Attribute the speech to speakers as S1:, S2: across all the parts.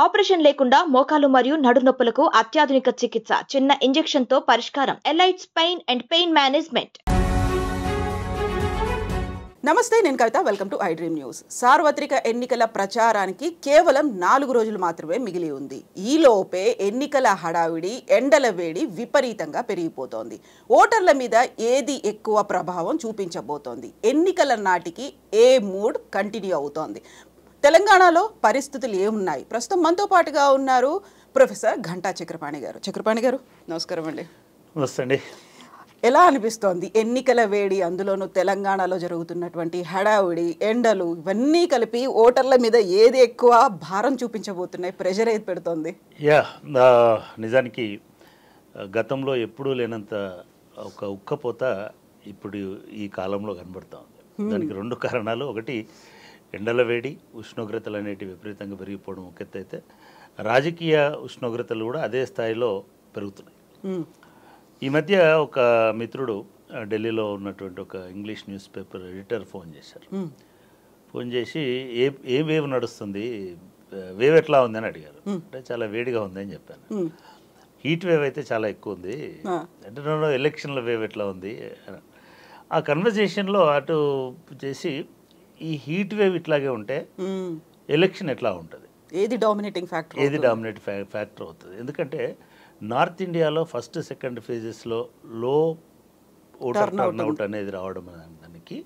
S1: Operation లేకుండా మోకాలు మరియు నడునొప్పులకు అత్యాధునిక చికిత్స. చిన్న ఇంజెక్షన్ తో పరిష్కారం. Elites pain and pain management.
S2: నమస్తే, నేను Kavitha. Welcome to I Dream News. సార్వత్రిక ఎన్నికల ప్రచారానికి కేవలం 4 రోజులు మాత్రమే మిగిలి ఉంది. ఈలోపే ఎన్నికల హడావిడి, ఎండల వేడి విపరీతంగా పెరిగిపోతోంది. ఓటర్ల మీద ఏది ఎక్కువ ప్రభావం చూపించబోతోంది? ఎన్నికల నాటికి ఏ మూడ్ కంటిన్యూ అవుతోంది? తెలంగాణలో పరిస్థితులు ఏమున్నాయి? ప్రస్తుతం మనతో పాటుగా ఉన్నారు ప్రొఫెసర్ ఘంటా చక్రపాణి గారు. చక్రపాణి గారు, నమస్కారం అండి.
S3: నమస్తే అండి.
S2: ఎలా అనిపిస్తోంది ఎన్నికల వేడి, అందులోనూ తెలంగాణలో జరుగుతున్నటువంటి హడావుడి, ఎండలు ఇవన్నీ కలిపి ఓటర్ల మీద ఏది ఎక్కువ భారం చూపించబోతున్నాయి? ప్రెషర్ ఏది పెడుతోంది?
S3: నిజానికి గతంలో ఎప్పుడూ లేనంత ఒక ఉక్కపోత ఇప్పుడు ఈ కాలంలో కనబడుతూ ఉంది. దానికి 2 కారణాలు. ఒకటి, ఎండల వేడి, ఉష్ణోగ్రతలు అనేటివి విపరీతంగా పెరిగిపోవడం ఒక ఎత్తు అయితే, రాజకీయ ఉష్ణోగ్రతలు కూడా అదే స్థాయిలో పెరుగుతున్నాయి. ఈ మధ్య ఒక మిత్రుడు ఢిల్లీలో ఉన్నటువంటి ఒక English news paper editor phone చేశారు. ఫోన్ చేసి ఏ వేవ్ నడుస్తుంది, వేవ్ ఎట్లా ఉంది అని అడిగారు. అంటే చాలా వేడిగా ఉంది అని చెప్పాను. హీట్ వేవ్ అయితే చాలా ఎక్కువ ఉంది అంటే, ఎలక్షన్ల వేవ్ ఎట్లా ఉంది. ఆ కన్వర్జేషన్లో అటు చేసి, ఈ హీట్ వేవ్ ఇట్లాగే ఉంటే ఎలక్షన్ ఎట్లా ఉంటుంది,
S2: ఏది డామినేటింగ్ ఫ్యాక్టర్,
S3: ఏది డామినేట్ ఫ్యాక్టర్ అవుతుంది? ఎందుకంటే నార్త్ ఇండియాలో ఫస్ట్ సెకండ్ ఫేజెస్లో లో ఓటర్ టర్న్అవుట్ అనేది రావడం దానికి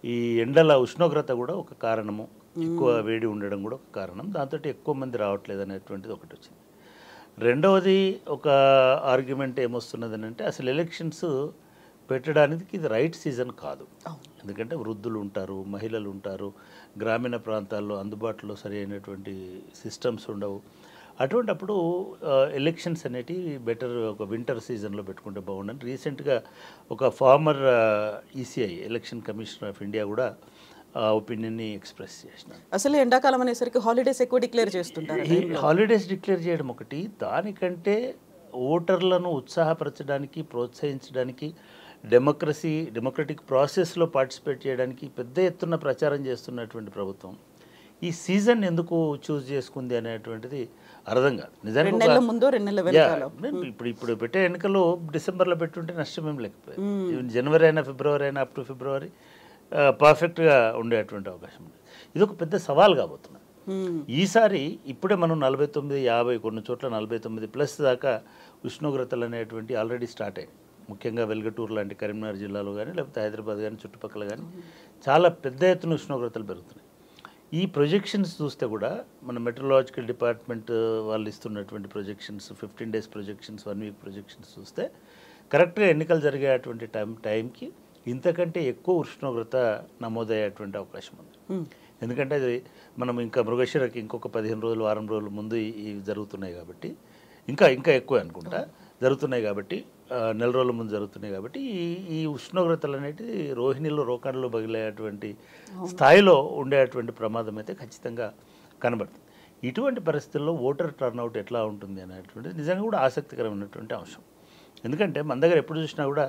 S3: ఈ ఎండల ఉష్ణోగ్రత కూడా ఒక కారణము, ఎక్కువ వేడి ఉండడం కూడా ఒక కారణం. దాంతో ఎక్కువ మంది రావట్లేదు అనేటువంటిది ఒకటి వచ్చింది. రెండవది, ఒక ఆర్గ్యుమెంట్ ఏమొస్తున్నది అంటే, అసలు ఎలక్షన్స్ పెట్టడానికి ఇది రైట్ సీజన్ కాదు. ఎందుకంటే వృద్ధులు ఉంటారు, మహిళలు ఉంటారు, గ్రామీణ ప్రాంతాల్లో అందుబాటులో సరి అయినటువంటి సిస్టమ్స్ ఉండవు. అటువంటప్పుడు ఎలక్షన్స్ అనేటివి బెటర్ ఒక వింటర్ సీజన్లో పెట్టుకుంటే బాగుండని రీసెంట్గా ఒక former ECI election commissioner of India కూడా ఆ ఒపీనియన్ని ఎక్స్ప్రెస్ చేసినారు.
S2: అసలు ఎండాకాలం అనేసరికి హాలిడేస్ ఎక్కువ డిక్లేర్ చేస్తుంటారు.
S3: హాలిడేస్ డిక్లేర్ చేయడం ఒకటి, దానికంటే ఓటర్లను ఉత్సాహపరచడానికి, ప్రోత్సహించడానికి, డెమోక్రటిక్ ప్రాసెస్లో పార్టిసిపేట్ చేయడానికి పెద్ద ఎత్తున ప్రచారం చేస్తున్నటువంటి ప్రభుత్వం ఈ సీజన్ ఎందుకు చూస్ చేసుకుంది అనేటువంటిది అర్థం కాదు. నిజానికి ఇప్పుడు పెట్టే ఎన్నికలు డిసెంబర్లో పెట్టుంటే నష్టం ఏం లేకపోయింది. జనవరి అయినా ఫిబ్రవరి అయినా, అప్ టు ఫిబ్రవరి పర్ఫెక్ట్గా ఉండేటువంటి అవకాశం ఉంది. ఇది ఒక పెద్ద సవాల్ కాబోతున్నది. ఈసారి ఇప్పుడే మనం 49, 50, కొన్ని చోట్ల 49+ దాకా ఉష్ణోగ్రతలు అనేటువంటి ఆల్రెడీ స్టార్ట్ అయ్యాయి. ముఖ్యంగా వెల్గటూరు లాంటి కరీంనగర్ జిల్లాలో కానీ, లేకపోతే హైదరాబాద్ కానీ, చుట్టుపక్కల కానీ చాలా పెద్ద ఎత్తున ఉష్ణోగ్రతలు పెరుగుతున్నాయి. ఈ ప్రొజెక్షన్స్ చూస్తే కూడా మన మెట్రలాజికల్ డిపార్ట్మెంట్ వాళ్ళు ఇస్తున్నటువంటి projections, 15 days projections, 1 week projections చూస్తే కరెక్ట్గా ఎన్నికలు జరిగేటువంటి టైంకి ఇంతకంటే ఎక్కువ ఉష్ణోగ్రత నమోదయ్యేటువంటి అవకాశం ఉంది. ఎందుకంటే అది మనం ఇంకా మృగశిరకి ఇంకొక 15 రోజులు, వారం రోజుల ముందు ఇవి జరుగుతున్నాయి కాబట్టి, ఇంకా ఎక్కువ అనుకుంటా జరుగుతున్నాయి కాబట్టి, నెల రోజుల ముందు జరుగుతున్నాయి కాబట్టి, ఈ ఉష్ణోగ్రతలు అనేటివి రోహిణిలో రోకాండలో బగిలేటువంటి స్థాయిలో ఉండేటువంటి ప్రమాదం అయితే ఖచ్చితంగా కనబడుతుంది. ఇటువంటి పరిస్థితుల్లో ఓటర్ టర్న్అవుట్ ఎట్లా ఉంటుంది అనేటువంటిది నిజంగా కూడా ఆసక్తికరమైనటువంటి అంశం. ఎందుకంటే మన దగ్గర ఎప్పుడు చూసినా కూడా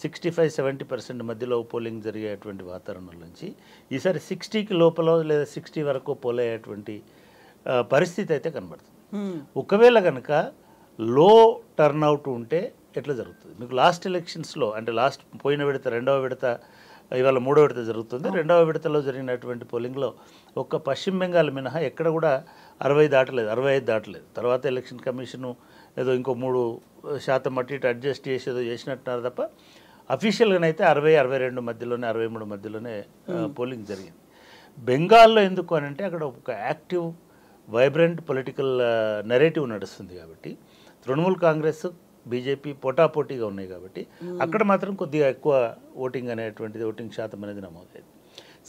S3: 65-70% మధ్యలో పోలింగ్ జరిగేటువంటి వాతావరణం నుంచి ఈసారి 60కి లోపల లేదా 60 వరకు పోలయ్యేటువంటి పరిస్థితి అయితే కనబడుతుంది. ఒకవేళ కనుక లో టర్న్అవుట్ ఉంటే ఎట్లా జరుగుతుంది? మీకు లాస్ట్ ఎలక్షన్స్లో, అంటే లాస్ట్ పోయిన విడత, 2వ విడత, ఇవాళ 3వ విడత జరుగుతుంది. 2వ విడతలో జరిగినటువంటి పోలింగ్లో ఒక్క పశ్చిమ బెంగాల్ మినహా ఎక్కడ కూడా 60 దాటలేదు, 65 దాటలేదు. తర్వాత ఎలక్షన్ కమిషను ఏదో ఇంకో 3% అటు ఇటు అడ్జస్ట్ చేసి ఏదో చేసినట్టున్నారు తప్ప, అఫీషియల్గానైతే 60-62 మధ్యలోనే, 63 మధ్యలోనే పోలింగ్ జరిగింది. బెంగాల్లో ఎందుకు అని అంటే, అక్కడ ఒక యాక్టివ్, వైబ్రెంట్ పొలిటికల్ నెరేటివ్ నడుస్తుంది కాబట్టి, తృణమూల్ కాంగ్రెస్, బీజేపీ పోటాపోటీగా ఉన్నాయి కాబట్టి అక్కడ మాత్రం కొద్దిగా ఎక్కువ ఓటింగ్ అనేటువంటిది, ఓటింగ్ శాతం అనేది నమోదైంది.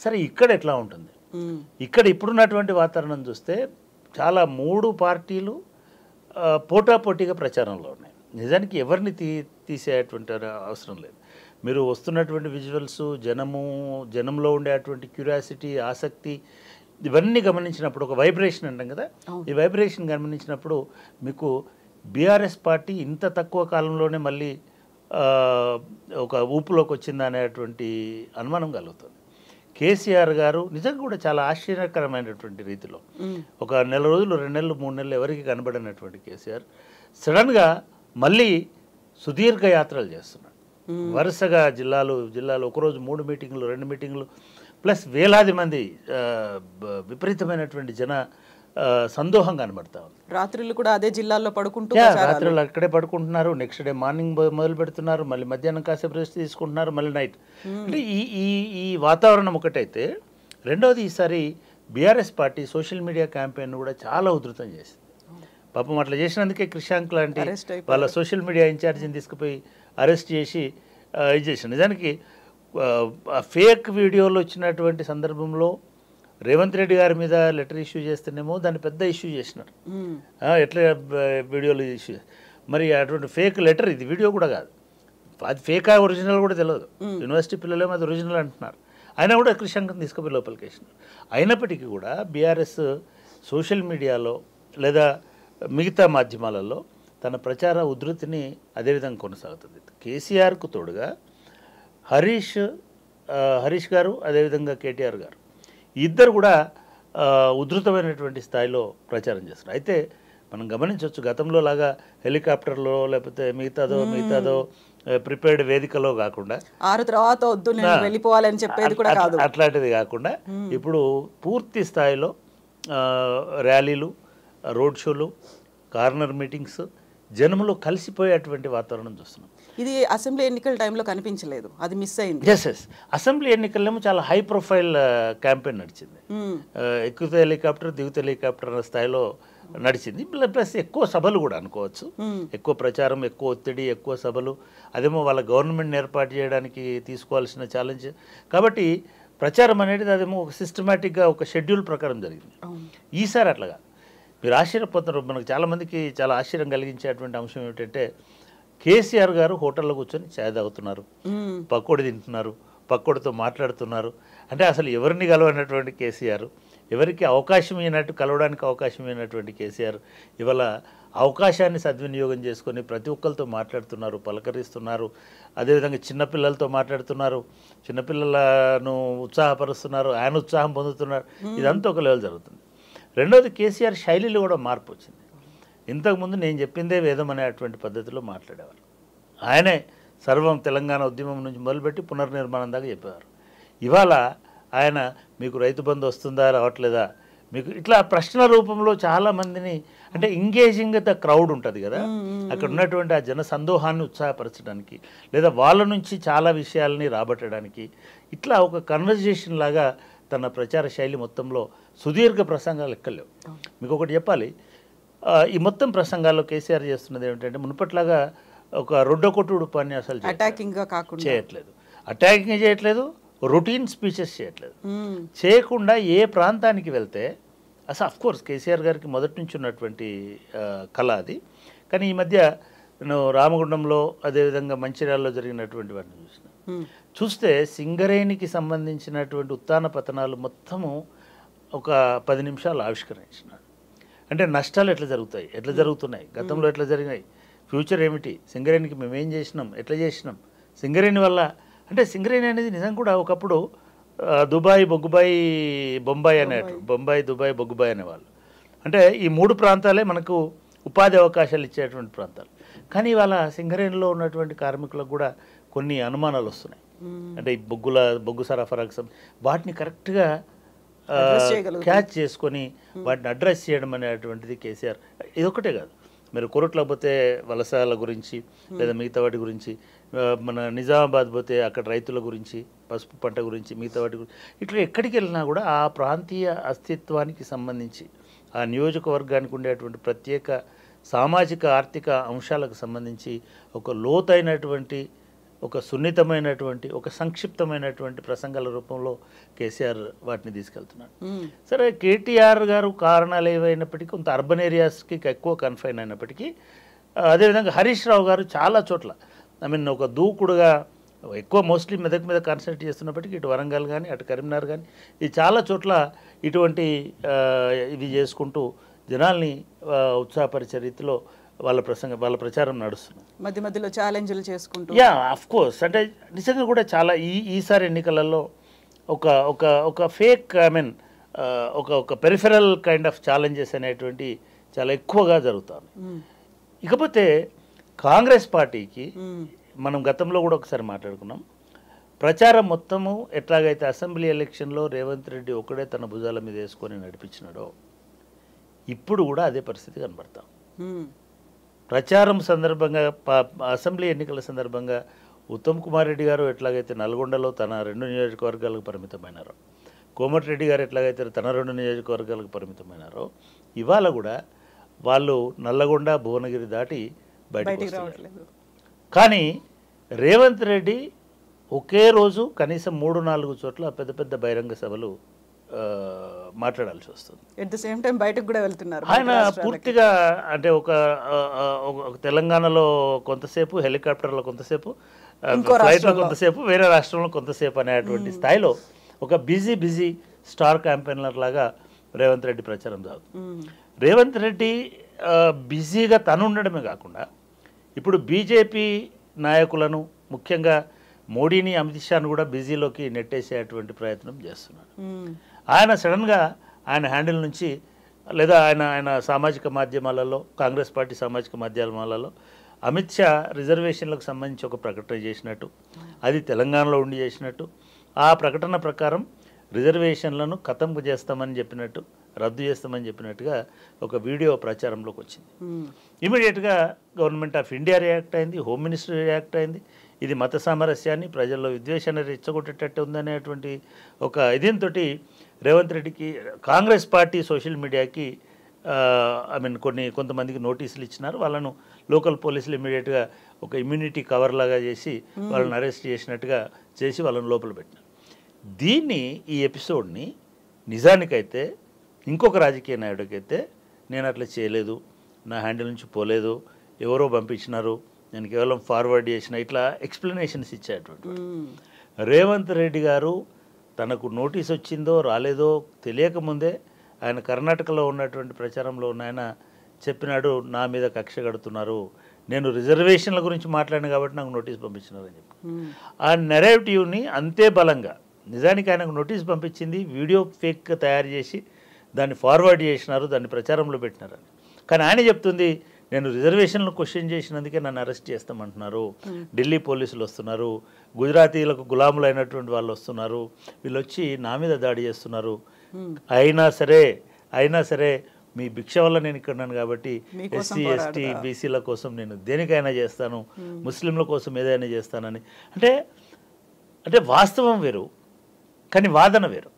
S3: సరే, ఇక్కడ ఎట్లా ఉంటుంది? ఇక్కడ ఇప్పుడున్నటువంటి వాతావరణం చూస్తే చాలా 3 పార్టీలు పోటాపోటీగా ప్రచారంలో ఉన్నాయి. నిజానికి ఎవరిని తీసేటువంటి అవసరం లేదు. మీరు వస్తున్నటువంటి విజువల్స్, జనంలో ఉండేటువంటి క్యూరియాసిటీ, ఆసక్తి, ఇవన్నీ గమనించినప్పుడు ఒక వైబ్రేషన్ అంటాం కదా, ఈ వైబ్రేషన్ గమనించినప్పుడు మీకు బీఆర్ఎస్ పార్టీ ఇంత తక్కువ కాలంలోనే మళ్ళీ ఒక ఊపులోకి వచ్చిందా అనేటువంటి అనుమానం కలుగుతుంది. కేసీఆర్ గారు నిజంగా కూడా చాలా ఆశ్చర్యకరమైనటువంటి రీతిలో ఒక నెల రోజులు 2 నెలలు 3 నెలలు ఎవరికి కనబడినటువంటి కేసీఆర్ సడన్గా మళ్ళీ సుదీర్ఘ యాత్రలు చేస్తున్నాడు. వరుసగా జిల్లాలు ఒకరోజు 3 మీటింగులు 2 మీటింగులు ప్లస్ వేలాది మంది విపరీతమైనటువంటి జన సందోహం కనబడతా ఉంది.
S2: రాత్రులు కూడా అదే జిల్లాల్లో పడుకుంటూ
S3: రాత్రులు అక్కడే పడుకుంటున్నారు, నెక్స్ట్ డే మార్నింగ్ మొదలు పెడుతున్నారు, మళ్ళీ మధ్యాహ్నం కాసేపు రెస్ట్ తీసుకుంటున్నారు, మళ్ళీ నైట్. అంటే ఈ వాతావరణం ఒకటైతే, రెండవది ఈసారి BRS party social media campaign కూడా చాలా ఉధృతం చేసింది. పాపం అట్లా చేసినందుకే క్రిషాంక్ లాంటి వాళ్ళ సోషల్ మీడియా ఇన్ఛార్జిని తీసుకుపోయి అరెస్ట్ చేసి ఇది చేశారు. నిజానికి ఫేక్ వీడియోలు వచ్చినటువంటి సందర్భంలో రేవంత్ రెడ్డి గారి మీద లెటర్ ఇష్యూ చేస్తేనేమో దాన్ని పెద్ద ఇష్యూ చేసినారు. ఎట్లా వీడియోలు ఇష్యూ, మరి అటువంటి ఫేక్ లెటర్, ఇది వీడియో కూడా కాదు, అది ఫేక్ ఒరిజినల్ కూడా తెలియదు. యూనివర్సిటీ పిల్లలేమో అది ఒరిజినల్ అంటున్నారు. అయినా కూడా క్రిషాంక్ని తీసుకుపోయి లోపలికి వేసినారు. అయినప్పటికీ కూడా బీఆర్ఎస్ సోషల్ మీడియాలో లేదా మిగతా మాధ్యమాలలో తన ప్రచార ఉధృతిని అదేవిధంగా కొనసాగుతుంది. కేసీఆర్కు తోడుగా హరీష్ గారు అదేవిధంగా కేటీఆర్ గారు ఇద్దరు కూడా ఉధృతమైనటువంటి స్థాయిలో ప్రచారం చేస్తున్నారు. అయితే మనం గమనించవచ్చు, గతంలో లాగా హెలికాప్టర్లో లేకపోతే మిగతాదో ప్రిపేర్డ్ వేదికలో కాకుండా
S2: 6 తర్వాత వద్దు నేను వెళ్ళిపోవాలని చెప్పేది కూడా కాదు,
S3: అట్లాంటిది కాకుండా ఇప్పుడు పూర్తి స్థాయిలో ర్యాలీలు, రోడ్ షోలు, కార్నర్ మీటింగ్స్, జనములు కలిసిపోయేటువంటి వాతావరణం చూస్తున్నాం.
S2: ఇది అసెంబ్లీ ఎన్నికల టైంలో కనిపించలేదు, అది మిస్ అయింది.
S3: ఎస్ అసెంబ్లీ ఎన్నికల్లో చాలా హై ప్రొఫైల్ క్యాంపెయిన్ నడిచింది. ఎక్కువ హెలికాప్టర్ దిగుత హెలికాప్టర్ అనే స్థాయిలో నడిచింది. ప్లస్ ఎక్కువ సభలు కూడా అనుకోవచ్చు, ఎక్కువ ప్రచారం, ఎక్కువ ఒత్తిడి, ఎక్కువ సభలు. అదేమో వాళ్ళ గవర్నమెంట్ని ఏర్పాటు చేయడానికి తీసుకోవాల్సిన ఛాలెంజ్. కాబట్టి ప్రచారం అనేది అదేమో ఒక సిస్టమేటిక్గా ఒక షెడ్యూల్ ప్రకారం జరిగింది. ఈసారి అట్లాగా మీరు ఆశ్చర్యపోతున్నారు. మనకు చాలామందికి చాలా ఆశ్చర్యం కలిగించేటువంటి అంశం ఏమిటంటే, కేసీఆర్ గారు హోటల్లో కూర్చొని ఛాయ్ తాగుతున్నారు, పకోడీ తింటున్నారు, పకోడితో మాట్లాడుతున్నారు. అంటే అసలు ఎవరిని కలవనటువంటి కేసీఆర్, ఎవరికి అవకాశం అయినట్టు కలవడానికి అవకాశం అయినటువంటి కేసీఆర్ ఇవాళ అవకాశాన్ని సద్వినియోగం చేసుకొని ప్రతి ఒక్కరితో మాట్లాడుతున్నారు, పలకరిస్తున్నారు. అదేవిధంగా చిన్నపిల్లలతో మాట్లాడుతున్నారు, చిన్నపిల్లలను ఉత్సాహపరుస్తున్నారు, ఆయన ఉత్సాహం పొందుతున్నారు. ఇదంతా ఒక లెవెల్ జరుగుతుంది. రెండవది, కేసీఆర్ శైలిలో కూడా మార్పు వచ్చింది. ఇంతకుముందు నేను చెప్పిందే వేదం అనేటువంటి పద్ధతిలో మాట్లాడేవారు. ఆయనే సర్వం తెలంగాణ ఉద్యమం నుంచి మొదలుపెట్టి పునర్నిర్మాణం దాకా చెప్పేవారు. ఇవాళ ఆయన మీకు రైతు బంధు వస్తుందా రావట్లేదా, మీకు ఇట్లా ప్రశ్నల రూపంలో చాలామందిని, అంటే ఎంగేజింగ్ ద క్రౌడ్ ఉంటుంది కదా, అక్కడ ఉన్నటువంటి ఆ జన సందోహాన్ని ఉత్సాహపరచడానికి లేదా వాళ్ళ నుంచి చాలా విషయాలని రాబట్టడానికి ఇట్లా ఒక కన్వర్జేషన్ లాగా తన ప్రచార శైలి మొత్తంలో సుదీర్ఘ ప్రసంగాలు ఎక్కలేవు. మీకు ఒకటి చెప్పాలి, ఈ మొత్తం ప్రసంగాల్లో కేసీఆర్ చేస్తున్నది ఏమిటంటే, మునుపట్లాగా ఒక రొడ్డకొట్టుడు ఉపన్యాసాలు చేయట్లేదు, అటాకింగ్ చేయట్లేదు, రొటీన్ స్పీచెస్ చేయట్లేదు. చేయకుండా ఏ ప్రాంతానికి వెళ్తే అసలు అఫ్కోర్స్ కేసీఆర్ గారికి మొదటి నుంచి ఉన్నటువంటి కళ అది. కానీ ఈ మధ్య నేను రామగుండంలో అదేవిధంగా మంచిర్యాలలో జరిగినటువంటి వాటిని చూస్తే సింగరేణికి సంబంధించినటువంటి ఉత్థాన పతనాలు మొత్తము ఒక 10 నిమిషాలు ఆవిష్కరించినాడు. అంటే నష్టాలు ఎట్లా జరుగుతున్నాయి, గతంలో ఎట్లా జరిగినాయి, ఫ్యూచర్ ఏమిటి, సింగరేణికి మేము ఏం చేసినాం, ఎట్లా చేసినాం, సింగరేణి వల్ల. అంటే సింగరేణి అనేది నిజం కూడా ఒకప్పుడు దుబాయ్, బొగ్గుబాయి, బొంబాయి అనేటు, బొంబాయి, దుబాయ్, బొగ్గుబాయి అనేవాళ్ళు. అంటే ఈ 3 ప్రాంతాలే మనకు ఉపాధి అవకాశాలు ఇచ్చేటువంటి ప్రాంతాలు. కానీ ఇవాళ సింగరేణిలో ఉన్నటువంటి కార్మికులకు కూడా కొన్ని అనుమానాలు వస్తున్నాయి. అంటే ఈ బొగ్గు సరఫరాకు వాటిని కరెక్ట్గా క్యాచ్ చేసుకొని వాటిని అడ్రస్ చేయడం అనేటువంటిది కేసీఆర్. ఇదొక్కటే కాదు, మీరు కోరట్లకు పోతే వలసల గురించి లేదా మిగతా వాటి గురించి, మన నిజామాబాద్ పోతే అక్కడ రైతుల గురించి, పసుపు పంట గురించి, మిగతా వాటి గురించి, ఇట్లా ఎక్కడికి వెళ్ళినా కూడా ఆ ప్రాంతీయ అస్తిత్వానికి సంబంధించి, ఆ నియోజకవర్గానికి ఉండేటువంటి ప్రత్యేక సామాజిక ఆర్థిక అంశాలకు సంబంధించి ఒక లోతైనటువంటి, ఒక సున్నితమైనటువంటి, ఒక సంక్షిప్తమైనటువంటి ప్రసంగాల రూపంలో కేసీఆర్ వాటిని తీసుకెళ్తున్నాడు. సరే, కేటీఆర్ గారు కారణాలు ఏవైనప్పటికీ కొంత అర్బన్ ఏరియాస్కి ఎక్కువ కన్ఫైన్ అయినప్పటికీ, అదేవిధంగా హరీష్ రావు గారు చాలా చోట్ల ఒక దూకుడుగా ఎక్కువ మోస్ట్లీ మెదక్ మీద కాన్సన్ట్రేట్ చేస్తున్నప్పటికీ, ఇటు వరంగల్ కానీ అటు కరీంనగర్ కానీ ఈ చాలా చోట్ల ఇటువంటి ఇవి చేసుకుంటూ జనాల్ని ఉత్సాహపరిచే రీతిలో వాళ్ళ ప్రచారం నడుస్తుంది.
S2: మధ్య మధ్యలో ఛాలెంజ్లు చేసుకుంటూ.
S3: ఆఫ్ కోర్స్, అంటే నిజంగా కూడా చాలా ఈసారి ఎన్నికలలో ఒక ఒక ఒక ఫేక్ ఐ మీన్ ఒక పెరిఫెరల్ కైండ్ ఆఫ్ ఛాలెంజెస్ అనేటువంటి చాలా ఎక్కువగా జరుగుతాయి. ఇకపోతే కాంగ్రెస్ పార్టీకి మనం గతంలో కూడా ఒకసారి మాట్లాడుకున్నాం. ప్రచారం మొత్తము ఎట్లాగైతే అసెంబ్లీ ఎలక్షన్లో రేవంత్ రెడ్డి ఒకడే తన భుజాల మీద వేసుకొని నడిపించినాడో ఇప్పుడు కూడా అదే పరిస్థితి కనబడతాం. ప్రచారం సందర్భంగా అసెంబ్లీ ఎన్నికల సందర్భంగా ఉత్తమ్ కుమార్ రెడ్డి గారు ఎట్లాగైతే నల్గొండలో తన 2 నియోజకవర్గాలకు పరిమితమైనారో, కోమటిరెడ్డి గారు ఎట్లాగైతే తన 2 నియోజకవర్గాలకు పరిమితమైనారో, ఇవాళ కూడా వాళ్ళు నల్లగొండ భువనగిరి దాటి బయటకు రావట్లేదు. కానీ రేవంత్ రెడ్డి ఒకే రోజు కనీసం 3-4 చోట్ల పెద్ద పెద్ద బహిరంగ సభలు మాట్లాడాల్సి వస్తుంది.
S2: ఎట్ ద సేమ్ టైం బయటకు కూడా వెళ్తున్నారు
S3: ఆయన పూర్తిగా. అంటే ఒక తెలంగాణలో కొంతసేపు, హెలికాప్టర్లో కొంతసేపు, ఫ్లైట్లో కొంతసేపు, వేరే రాష్ట్రంలో కొంతసేపు అనేటువంటి స్థాయిలో ఒక బిజీ స్టార్ క్యాంపెయినర్ లాగా రేవంత్ రెడ్డి ప్రచారం సాగుతుంది. రేవంత్ రెడ్డి బిజీగా తను ఉండడమే కాకుండా ఇప్పుడు బీజేపీ నాయకులను, ముఖ్యంగా మోడీని, అమిత్ షాను కూడా బిజీలోకి నెట్టేసేటువంటి ప్రయత్నం చేస్తున్నాడు. ఆయన సడన్గా ఆయన హ్యాండిల్ నుంచి లేదా ఆయన సామాజిక మాధ్యమాలలో, కాంగ్రెస్ పార్టీ సామాజిక మాధ్యమాలలో అమిత్ షా రిజర్వేషన్లకు సంబంధించి ఒక ప్రకటన చేసినట్టు, అది తెలంగాణలో ఉండి చేసినట్టు, ఆ ప్రకటన ప్రకారం రిజర్వేషన్లను ఖతం చేస్తామని చెప్పినట్టు, రద్దు చేస్తామని చెప్పినట్టుగా ఒక వీడియో ప్రచారంలోకి వచ్చింది. ఇమీడియట్గా గవర్నమెంట్ ఆఫ్ ఇండియా రియాక్ట్ అయింది, హోమ్ మినిస్టర్ రియాక్ట్ అయింది. ఇది మత సామరస్యాన్ని, ప్రజల్లో విద్వేషాన్ని రెచ్చగొట్టేటట్టు ఉందనేటువంటి ఒక ఇదంతో రేవంత్ రెడ్డికి కాంగ్రెస్ పార్టీ సోషల్ మీడియాకి ఐ మీన్ కొంతమందికి నోటీసులు ఇచ్చినారు. వాళ్ళను లోకల్ పోలీసులు ఇమీడియట్గా ఒక ఇమ్యూనిటీ కవర్ లాగా చేసి వాళ్ళని అరెస్ట్ చేసినట్టుగా చేసి వాళ్ళని లోపల పెట్టినారు. ఈ ఎపిసోడ్ని నిజానికైతే ఇంకొక రాజకీయ నాయకుడికైతే నేను అట్లా చేయలేదు, నా హ్యాండిల్ నుంచి పోలేదు, ఎవరో పంపించినారు, నేను కేవలం ఫార్వర్డ్ చేసిన, ఇట్లా ఎక్స్ప్లెనేషన్స్ ఇచ్చేటువంటి రేవంత్ రెడ్డి గారు తనకు నోటీస్ వచ్చిందో రాలేదో తెలియకముందే ఆయన కర్ణాటకలో ఉన్నటువంటి ప్రచారంలో ఆయన చెప్పినాడు, నా మీద కక్ష కడుతున్నారు, నేను రిజర్వేషన్ల గురించి మాట్లాడిన కాబట్టి నాకు నోటీస్ పంపించినారని చెప్పి ఆ నెరేటివ్ని అంతే బలంగా, నిజానికి ఆయనకు నోటీస్ పంపించింది వీడియో ఫేక్ తయారు చేసి దాన్ని ఫార్వర్డ్ చేసినారు, దాన్ని ప్రచారంలో పెట్టినారని. కానీ ఆయన చెప్తుంది నేను రిజర్వేషన్లు క్వశ్చన్ చేసినందుకే నన్ను అరెస్ట్ చేస్తామంటున్నారు, ఢిల్లీ పోలీసులు వస్తున్నారు, గుజరాతీలకు గులాములు అయినటువంటి వాళ్ళు వస్తున్నారు, వీళ్ళు వచ్చి నా మీద దాడి చేస్తున్నారు, అయినా సరే మీ భిక్ష వల్ల నేను ఇక్కడ ఉన్నాను కాబట్టి ఎస్సీ ఎస్టీ బీసీల కోసం నేను దేనికైనా చేస్తాను, ముస్లింల కోసం ఏదైనా చేస్తానని. అంటే వాస్తవం వేరు, కానీ వాదన వేరు.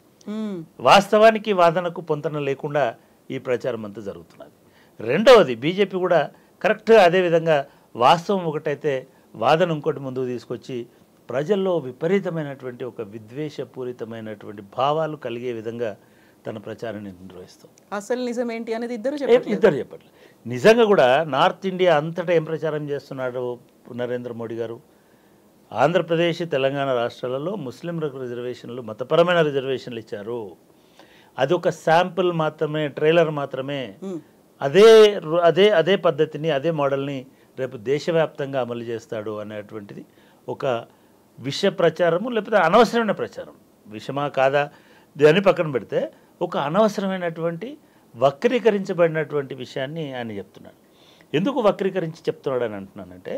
S3: వాస్తవానికి వాదనకు పొంతన లేకుండా ఈ ప్రచారం అంతా జరుగుతున్నది. రెండవది, బీజేపీ కూడా కరెక్ట్గా అదేవిధంగా వాస్తవం ఒకటైతే వాదన ఇంకోటి ముందుకు తీసుకొచ్చి ప్రజల్లో విపరీతమైనటువంటి ఒక విద్వేషపూరితమైనటువంటి భావాలు కలిగే విధంగా తన ప్రచారాన్ని నిర్వహిస్తాం.
S2: అసలు నిజం ఏంటి అనేది ఇద్దరు
S3: చెప్పట్లేదు. నిజంగా కూడా నార్త్ ఇండియా అంతటా ఏం ప్రచారం చేస్తున్నాడు నరేంద్ర మోడీ గారు? ఆంధ్రప్రదేశ్, తెలంగాణ రాష్ట్రాలలో ముస్లింలకు రిజర్వేషన్లు, మతపరమైన రిజర్వేషన్లు ఇచ్చారు. అది ఒక శాంపుల్ మాత్రమే, ట్రైలర్ మాత్రమే. అదే పద్ధతిని, అదే మోడల్ని రేపు దేశవ్యాప్తంగా అమలు చేస్తాడు అనేటువంటిది ఒక విష ప్రచారము, లేకపోతే అనవసరమైన ప్రచారం. విషమా కాదా దాన్ని పక్కన పెడితే ఒక అనవసరమైనటువంటి వక్రీకరించబడినటువంటి విషయాన్ని ఆయన చెప్తున్నాడు. ఎందుకు వక్రీకరించి చెప్తున్నాడు అని అంటున్నానంటే,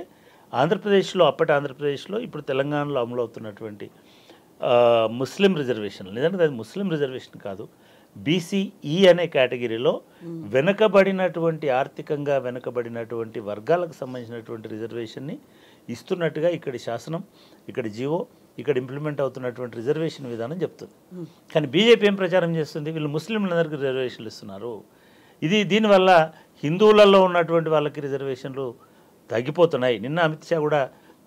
S3: అప్పటి ఆంధ్రప్రదేశ్లో ఇప్పుడు తెలంగాణలో అమలు అవుతున్నటువంటి ముస్లిం రిజర్వేషన్లు, నిజంగా అది ముస్లిం రిజర్వేషన్ కాదు, బీసీఈ అనే కేటగిరీలో వెనుకబడినటువంటి, ఆర్థికంగా వెనుకబడినటువంటి వర్గాలకు సంబంధించినటువంటి రిజర్వేషన్ని ఇస్తున్నట్టుగా ఇక్కడి శాసనం, ఇక్కడి జీవో, ఇక్కడ ఇంప్లిమెంట్ అవుతున్నటువంటి రిజర్వేషన్ విధానం చెప్తుంది. కానీ బీజేపీ ఏం ప్రచారం చేస్తుంది? వీళ్ళు ముస్లింలందరికీ రిజర్వేషన్లు ఇస్తున్నారు, దీనివల్ల హిందువులలో ఉన్నటువంటి వాళ్ళకి రిజర్వేషన్లు తగ్గిపోతున్నాయి. నిన్న అమిత్ షా కూడా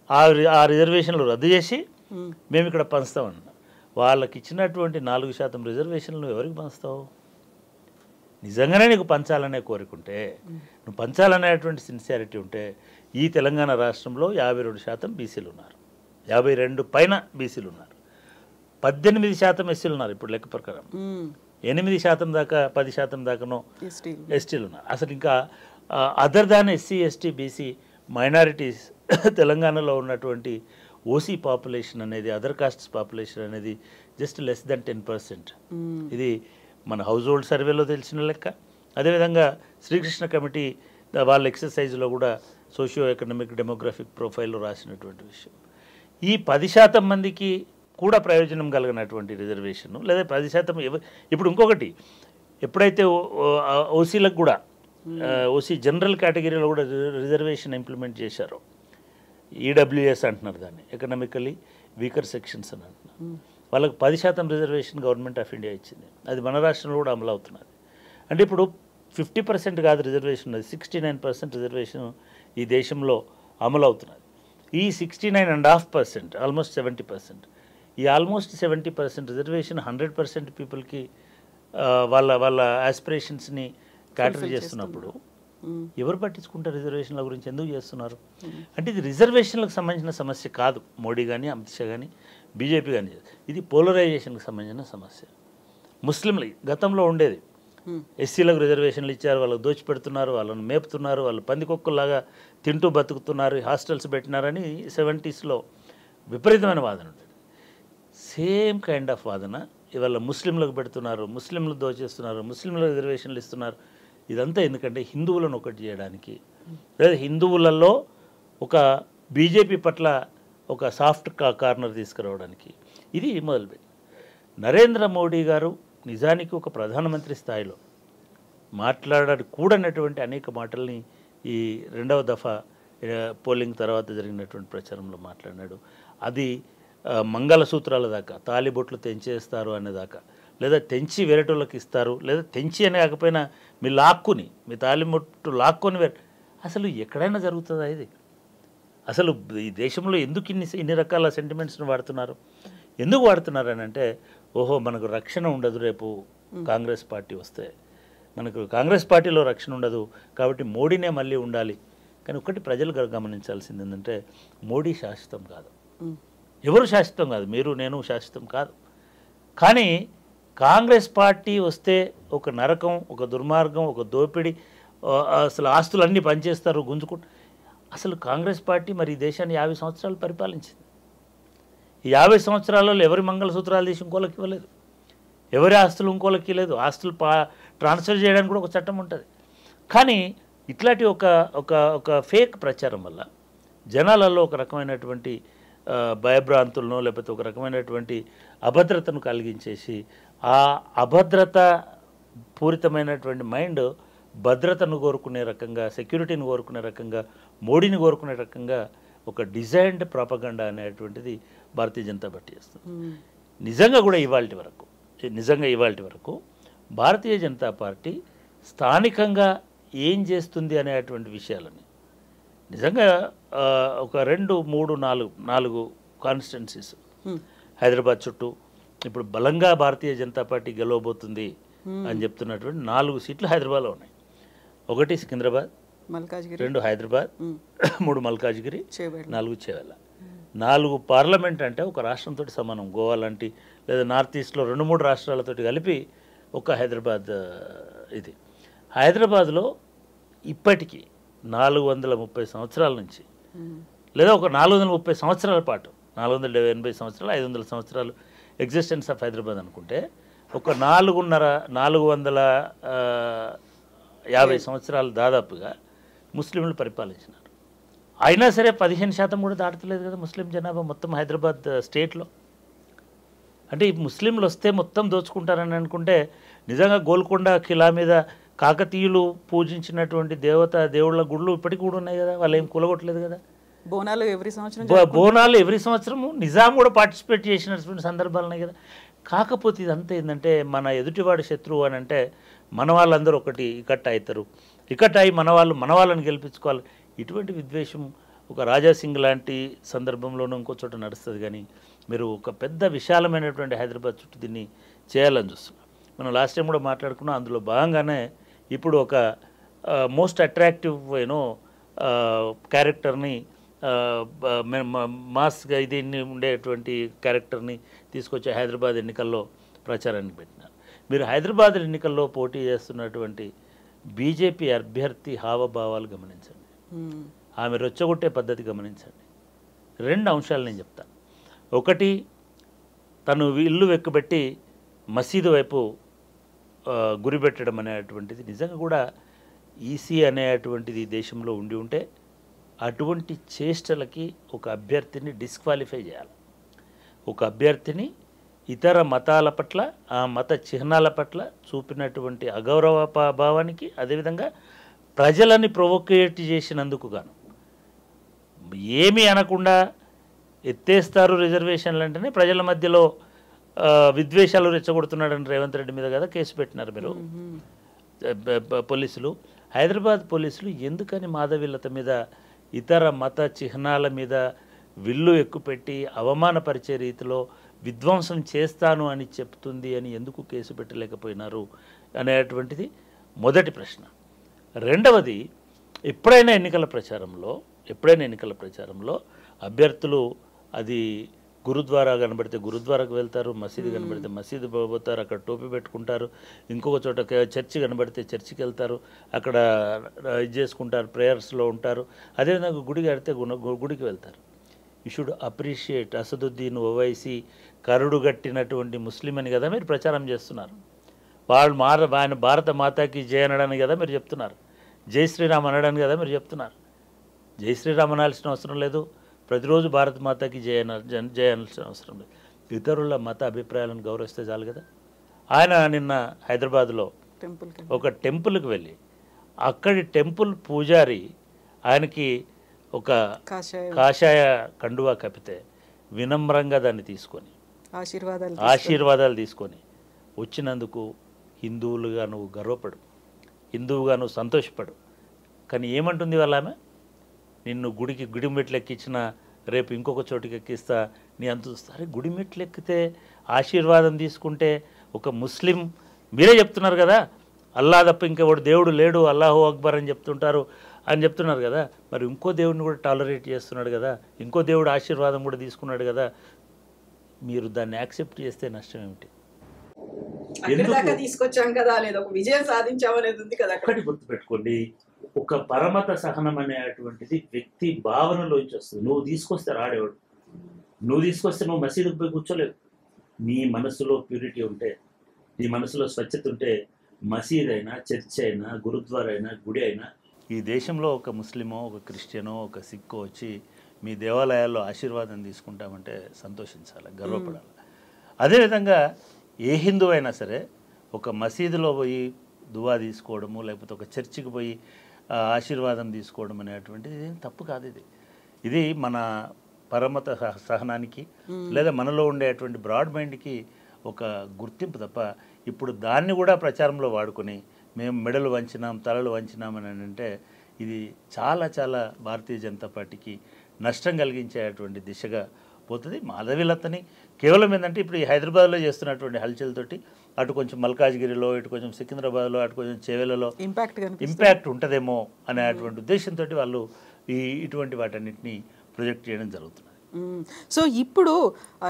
S3: ఆ రిజర్వేషన్లు రద్దు చేసి మేము ఇక్కడ పంచుతామన్నా. వాళ్ళకి ఇచ్చినటువంటి 4% రిజర్వేషన్లు ఎవరికి పంచుతావు? నిజంగానే నీకు పంచాలనే కోరికుంటే, నువ్వు పంచాలనేటువంటి సిన్సియారిటీ ఉంటే, ఈ తెలంగాణ రాష్ట్రంలో 52% బీసీలు ఉన్నారు, 52 పైన బీసీలు ఉన్నారు, 18% ఎస్సీలు ఉన్నారు. ఇప్పుడు లెక్క ప్రకారం 8% దాకా 10% దాకానో ఎస్టీలు ఉన్నారు. అసలు ఇంకా other than SC ST BC minorities తెలంగాణలో ఉన్నటువంటి ఓసీ పాపులేషన్ అనేది, అదర్ కాస్ట్స్ పాపులేషన్ అనేది జస్ట్ లెస్ దెన్ 10%. ఇది మన హౌస్ హోల్డ్ సర్వేలో తెలిసిన లెక్క. అదేవిధంగా శ్రీకృష్ణ కమిటీ వాళ్ళ ఎక్సర్సైజ్లో కూడా సోషియో ఎకనామిక్ డెమోగ్రఫిక్ ప్రొఫైల్లో రాసినటువంటి విషయం. ఈ 10% మందికి కూడా ప్రయోజనం కలిగినటువంటి రిజర్వేషన్, లేదా 10% ఇప్పుడు ఇంకొకటి, ఎప్పుడైతే ఓసీలకు కూడా ఓసీ జనరల్ కేటగిరీలో కూడా రిజర్వేషన్ ఇంప్లిమెంట్ చేశారో, ఈడబ్ల్యూఎస్ అంటున్నారు దాన్ని, ఎకనామికలీ వీకర్ సెక్షన్స్ అని అంటున్నారు, వాళ్ళకి 10% రిజర్వేషన్ గవర్నమెంట్ ఆఫ్ ఇండియా ఇచ్చింది. అది మన రాష్ట్రంలో కూడా అమలు అవుతున్నది. అంటే ఇప్పుడు 50% కాదు రిజర్వేషన్, అది 69% రిజర్వేషన్ ఈ దేశంలో అమలు అవుతున్నది. ఈ 69.5%, ఆల్మోస్ట్ 70%, ఈ ఆల్మోస్ట్ 70% రిజర్వేషన్ 100% పీపుల్కి వాళ్ళ ఆస్పిరేషన్స్ని క్యాటర్ చేస్తున్నప్పుడు ఎవరు పట్టించుకుంటారు? రిజర్వేషన్ల గురించి ఎందుకు చేస్తున్నారు? అంటే ఇది రిజర్వేషన్లకు సంబంధించిన సమస్య కాదు. మోడీ కానీ, అమిత్ షా కానీ, బీజేపీ కానీ, ఇది పోలరైజేషన్కి సంబంధించిన సమస్య. ముస్లింలు గతంలో ఉండేది, ఎస్సీలకు రిజర్వేషన్లు ఇచ్చారు, వాళ్ళకు దోచిపెడుతున్నారు, వాళ్ళని మేపుతున్నారు, వాళ్ళు పందికొక్కుల్లాగా తింటూ బతుకుతున్నారు, హాస్టల్స్ పెట్టినారని 70sలో విపరీతమైన వాదన ఉండేది. సేమ్ కైండ్ ఆఫ్ వాదన ఇవాళ ముస్లింలకు పెడుతున్నారు, ముస్లింలు దోచేస్తున్నారు, ముస్లింలకు రిజర్వేషన్లు ఇస్తున్నారు. ఇదంతా ఎందుకంటే హిందువులను ఒకటి చేయడానికి, లేదా హిందువులలో ఒక బీజేపీ పట్ల ఒక సాఫ్ట్ కార్నర్ తీసుకురావడానికి ఇది మొదలుపెట్టి. నరేంద్ర మోడీ గారు నిజానికి ఒక ప్రధానమంత్రి స్థాయిలో మాట్లాడకూడనటువంటి అనేక మాటల్ని ఈ 2వ దఫా పోలింగ్ తర్వాత జరిగినటువంటి ప్రచారంలో మాట్లాడినాడు. అది మంగళసూత్రాల దాకా, తాలిబొట్లు తెంచేస్తారు అనేదాకా, లేదా తెంచి వేరేటోళ్ళకి ఇస్తారు, లేదా తెంచి అని కాకపోయినా మీ లాక్కుని, మీ తాలిబొట్టు లాక్కొని అసలు ఎక్కడైనా జరుగుతుందా ఇది? అసలు ఈ దేశంలో ఎందుకు ఇన్ని రకాల సెంటిమెంట్స్ని వాడుతున్నారు? ఎందుకు వాడుతున్నారు అని అంటే, ఓహో మనకు రక్షణ ఉండదు రేపు కాంగ్రెస్ పార్టీ వస్తే, మనకు కాంగ్రెస్ పార్టీలో రక్షణ ఉండదు కాబట్టి మోడీనే మళ్ళీ ఉండాలి. కానీ ఒకటి ప్రజలు గమనించాల్సింది ఏంటంటే, మోడీ శాశ్వతం కాదు, ఎవరు శాశ్వతం కాదు, మీరు నేను శాశ్వతం కాదు. కానీ కాంగ్రెస్ పార్టీ వస్తే ఒక నరకం, ఒక దుర్మార్గం, ఒక దోపిడీ, అసలు ఆస్తులన్నీ పనిచేస్తారు, గుంజుకుంటూ. అసలు కాంగ్రెస్ పార్టీ మరి ఈ దేశాన్ని 50 సంవత్సరాలు పరిపాలించింది. ఈ 50 సంవత్సరాలలో ఎవరి మంగళసూత్రాలు తీసి ఇంకోళ్ళకి ఇవ్వలేదు, ఎవరి ఆస్తులు ఇంకోళ్ళకి లేదు, ఆస్తులు ట్రాన్స్ఫర్ చేయడానికి కూడా ఒక చట్టం ఉంటుంది. కానీ ఇట్లాంటి ఒక ఫేక్ ప్రచారం వల్ల జనాలలో ఒక రకమైనటువంటి భయభ్రాంతులను, లేకపోతే ఒక రకమైనటువంటి అభద్రతను కలిగించేసి, ఆ అభద్రత పూరితమైనటువంటి మైండ్ భద్రతను కోరుకునే రకంగా, సెక్యూరిటీని కోరుకునే రకంగా, మోడీని కోరుకునే రకంగా ఒక డిజైన్డ్ ప్రాపగండా అనేటువంటిది భారతీయ జనతా పార్టీ చేస్తుంది. నిజంగా ఇవాల్టి వరకు భారతీయ జనతా పార్టీ స్థానికంగా ఏం చేస్తుంది అనేటువంటి విషయాలని నిజంగా ఒక 2, 3, 4 కాన్స్టిట్యున్సీస్ హైదరాబాద్ చుట్టూ ఇప్పుడు బలంగా భారతీయ జనతా పార్టీ గెలవబోతుంది అని చెప్తున్నటువంటి 4 సీట్లు హైదరాబాద్లో ఉన్నాయి. 1 సికింద్రాబాద్, 2 హైదరాబాద్, 3 మల్కాజ్గిరి, 4 చేవెళ్ళ. 4 పార్లమెంట్ అంటే ఒక రాష్ట్రంతో సమానం. గోవా లాంటి, లేదా నార్త్ ఈస్ట్లో 2-3 రాష్ట్రాలతో కలిపి ఒక హైదరాబాద్. ఇది హైదరాబాద్లో ఇప్పటికీ 430 సంవత్సరాల నుంచి, లేదా ఒక 430 సంవత్సరాల పాటు, 480 సంవత్సరాలు, 500 సంవత్సరాలు ఎగ్జిస్టెన్స్ ఆఫ్ హైదరాబాద్ అనుకుంటే, ఒక 450 సంవత్సరాలు దాదాపుగా ముస్లింలు పరిపాలించినారు. అయినా సరే 15% కూడా దాటలేదు కదా ముస్లిం జనాభా మొత్తం హైదరాబాద్ స్టేట్లో. అంటే ఈ ముస్లింలు వస్తే మొత్తం దోచుకుంటారని అనుకుంటే, నిజంగా గోల్కొండ ఖిలా మీద కాకతీయులు పూజించినటువంటి దేవుళ్ళ గుళ్ళు ఇప్పటికి కూడా ఉన్నాయి కదా, వాళ్ళు ఏం కూలగొట్టలేదు కదా.
S2: బోనాలు ఎవ్రీ సంవత్సరము నిజాం కూడా పార్టిసిపేట్ చేసినటువంటి సందర్భాలు ఉన్నాయి కదా. కాకపోతే ఇదంతా ఏంటంటే, మన ఎదుటివాడి శత్రువు అని అంటే మన వాళ్ళందరూ ఒకటి ఇకట్ట అవుతారు, ఇకట్ట అయి మన వాళ్ళని గెలిపించుకోవాలి. ఇటువంటి విద్వేషం ఒక రాజాసింగ్ లాంటి సందర్భంలోనూ ఇంకో చోట నడుస్తుంది. కానీ మీరు ఒక పెద్ద విశాలమైనటువంటి హైదరాబాద్ చుట్టూ దీన్ని చేయాలని చూస్తున్నాం. మనం లాస్ట్ టైం కూడా మాట్లాడుకున్నాం. అందులో భాగంగానే ఇప్పుడు ఒక మోస్ట్ అట్రాక్టివ్ క్యారెక్టర్ని, మాస్గా దీన్ని ఉండేటువంటి క్యారెక్టర్ని తీసుకొచ్చి హైదరాబాద్ ఎన్నికల్లో ప్రచారానికి పెట్టినారు. మీరు హైదరాబాద్ ఎన్నికల్లో పోటీ చేస్తున్నటువంటి బీజేపీ అభ్యర్థి హావభావాలు గమనించండి, ఆమె రెచ్చగొట్టే పద్ధతి గమనించండి. 2 అంశాలు నేను చెప్తాను. ఒకటి,
S3: తను ఇల్లు వెక్కుబెట్టి మసీదు వైపు గురిపెట్టడం అనేటువంటిది నిజంగా కూడా ఈసీ అనేటువంటిది దేశంలో ఉండి ఉంటే అటువంటి చేష్టలకి ఒక అభ్యర్థిని డిస్క్వాలిఫై చేయాలి. ఒక అభ్యర్థిని ఇతర మతాల పట్ల ఆ మత చిహ్నాల పట్ల చూపినటువంటి అగౌరవ భావానికి, అదేవిధంగా ప్రజలని ప్రొవోకేట్ చేసినందుకు గాను ఏమీ అనకుండా ఎత్తేస్తారు రిజర్వేషన్లు అంటేనే ప్రజల మధ్యలో విద్వేషాలు రెచ్చగొడుతున్నాడని రేవంత్ రెడ్డి మీద కదా కేసు పెట్టినారు మీరు పోలీసులు. హైదరాబాద్ పోలీసులు ఎందుకని మాధవీలత మీద, ఇతర మత చిహ్నాల మీద విల్లు ఎక్కుపెట్టి అవమానపరిచే రీతిలో విధ్వంసం చేస్తాను అని చెప్తుంది అని ఎందుకు కేసు పెట్టలేకపోయినారు అనేటువంటిది మొదటి ప్రశ్న. రెండవది, ఎప్పుడైనా ఎన్నికల ప్రచారంలో అభ్యర్థులు అది గురుద్వారా కనబడితే గురుద్వారాకు వెళ్తారు, మసీదు కనబడితే మసీదు పోతారు, అక్కడ టోపీ పెట్టుకుంటారు, ఇంకొక చోట చర్చి కనబడితే చర్చికి వెళ్తారు, అక్కడ ఇది చేసుకుంటారు, ప్రేయర్స్లో ఉంటారు, అదేవిధంగా గుడికి ఆడితే గుడికి వెళ్తారు. You should appreciate Asaduddin Owaisi కరుడుగట్టినటువంటి ముస్లిం అని కదా మీరు ప్రచారం చేస్తున్నారు. ఆయన భారత మాతాకి జయ అనడానికి కదా మీరు చెప్తున్నారు, జై శ్రీరామ్ అనడానికి కదా మీరు చెప్తున్నారు. జై శ్రీరామ్ అనాల్సిన అవసరం లేదు, ప్రతిరోజు భారత మాతాకి జయ అనాల్సిన అవసరం లేదు. ఇతరుల మత అభిప్రాయాలను గౌరవిస్తే చాలు కదా. ఆయన నిన్న హైదరాబాద్లో ఒక టెంపుల్కి వెళ్ళి అక్కడి టెంపుల్ పూజారి ఆయనకి ఒక కాషాయ కండువా కప్పితే వినమ్రంగా దాన్ని తీసుకొని ఆశీర్వాదాలు తీసుకొని వచ్చినందుకు హిందువులుగా నువ్వు గర్వపడు, హిందువుగా నువ్వు సంతోషపడు. కానీ ఏమంటుంది వాళ్ళ ఆమె, నిన్ను గుడి మెట్లు ఎక్కించిన రేపు ఇంకొక చోటుకి ఎక్కిస్తా నీ అంత. సరే, గుడి మెట్లు ఎక్కితే ఆశీర్వాదం తీసుకుంటే ఒక ముస్లిం, మీరే చెప్తున్నారు కదా అల్లా తప్ప ఇంకెవడు దేవుడు లేడు, అల్లాహు అక్బర్ అని చెప్తున్నారు కదా. మరి ఇంకో దేవుడిని కూడా టాలరేట్ చేస్తున్నాడు కదా, ఇంకో దేవుడు ఆశీర్వాదం కూడా తీసుకున్నాడు కదా. మీరు దాన్ని యాక్సెప్ట్ చేస్తే నష్టం ఏమిటి?
S2: తీసుకొచ్చాం కదా, లేదా ఒక విజయం సాధించామనేది ఉంది కదా.
S3: ఒక్కటి గుర్తుపెట్టుకోండి, ఒక పరమత సహనం అనేటువంటిది వ్యక్తి భావనలోంచి వస్తుంది. నువ్వు తీసుకొస్తే రాడేవాడు, నువ్వు తీసుకొస్తే నువ్వు మసీదుకు పోయి కూర్చోలేవు. నీ మనసులో ప్యూరిటీ ఉంటే, నీ మనసులో స్వచ్ఛత ఉంటే మసీద్ అయినా, చర్చ్ అయినా, గురుద్వారా అయినా, గుడి అయినా. ఈ దేశంలో ఒక ముస్లిమో, ఒక క్రిస్టియనో, ఒక సిక్కో వచ్చి మీ దేవాలయాల్లో ఆశీర్వాదం తీసుకుంటామంటే సంతోషించాలి, గర్వపడాలి. అదేవిధంగా ఏ హిందువు అయినా సరే ఒక మసీదులో పోయి దువా తీసుకోవడము, లేకపోతే ఒక చర్చికి పోయి ఆశీర్వాదం తీసుకోవడం అనేటువంటిది ఏం తప్పు కాదు. ఇది మన పరమత సహనానికి లేదా మనలో ఉండేటువంటి బ్రాడ్ మైండ్కి ఒక గుర్తింపు తప్ప, ఇప్పుడు దాన్ని కూడా ప్రచారంలో వాడుకొని మేము మెడలు వంచినాం, తలలు వంచినాం అని అంటే ఇది చాలా చాలా భారతీయ జనతా పార్టీకి నష్టం కలిగించేటువంటి దిశగా పోతుంది. మాధవీలతని కేవలం ఏంటంటే ఇప్పుడు ఈ హైదరాబాద్లో చేస్తున్నటువంటి హల్చల్తోటి అటు కొంచెం మల్కాజ్గిరిలో, ఇటు కొంచెం సికింద్రాబాద్లో, అటు కొంచెం చేవెలలో ఇంపాక్ట్ ఉంటుందేమో అనేటువంటి ఉద్దేశంతో వాళ్ళు ఇటువంటి వాటన్నిటిని ప్రొజెక్ట్ చేయడం జరుగుతుంది.
S2: సో ఇప్పుడు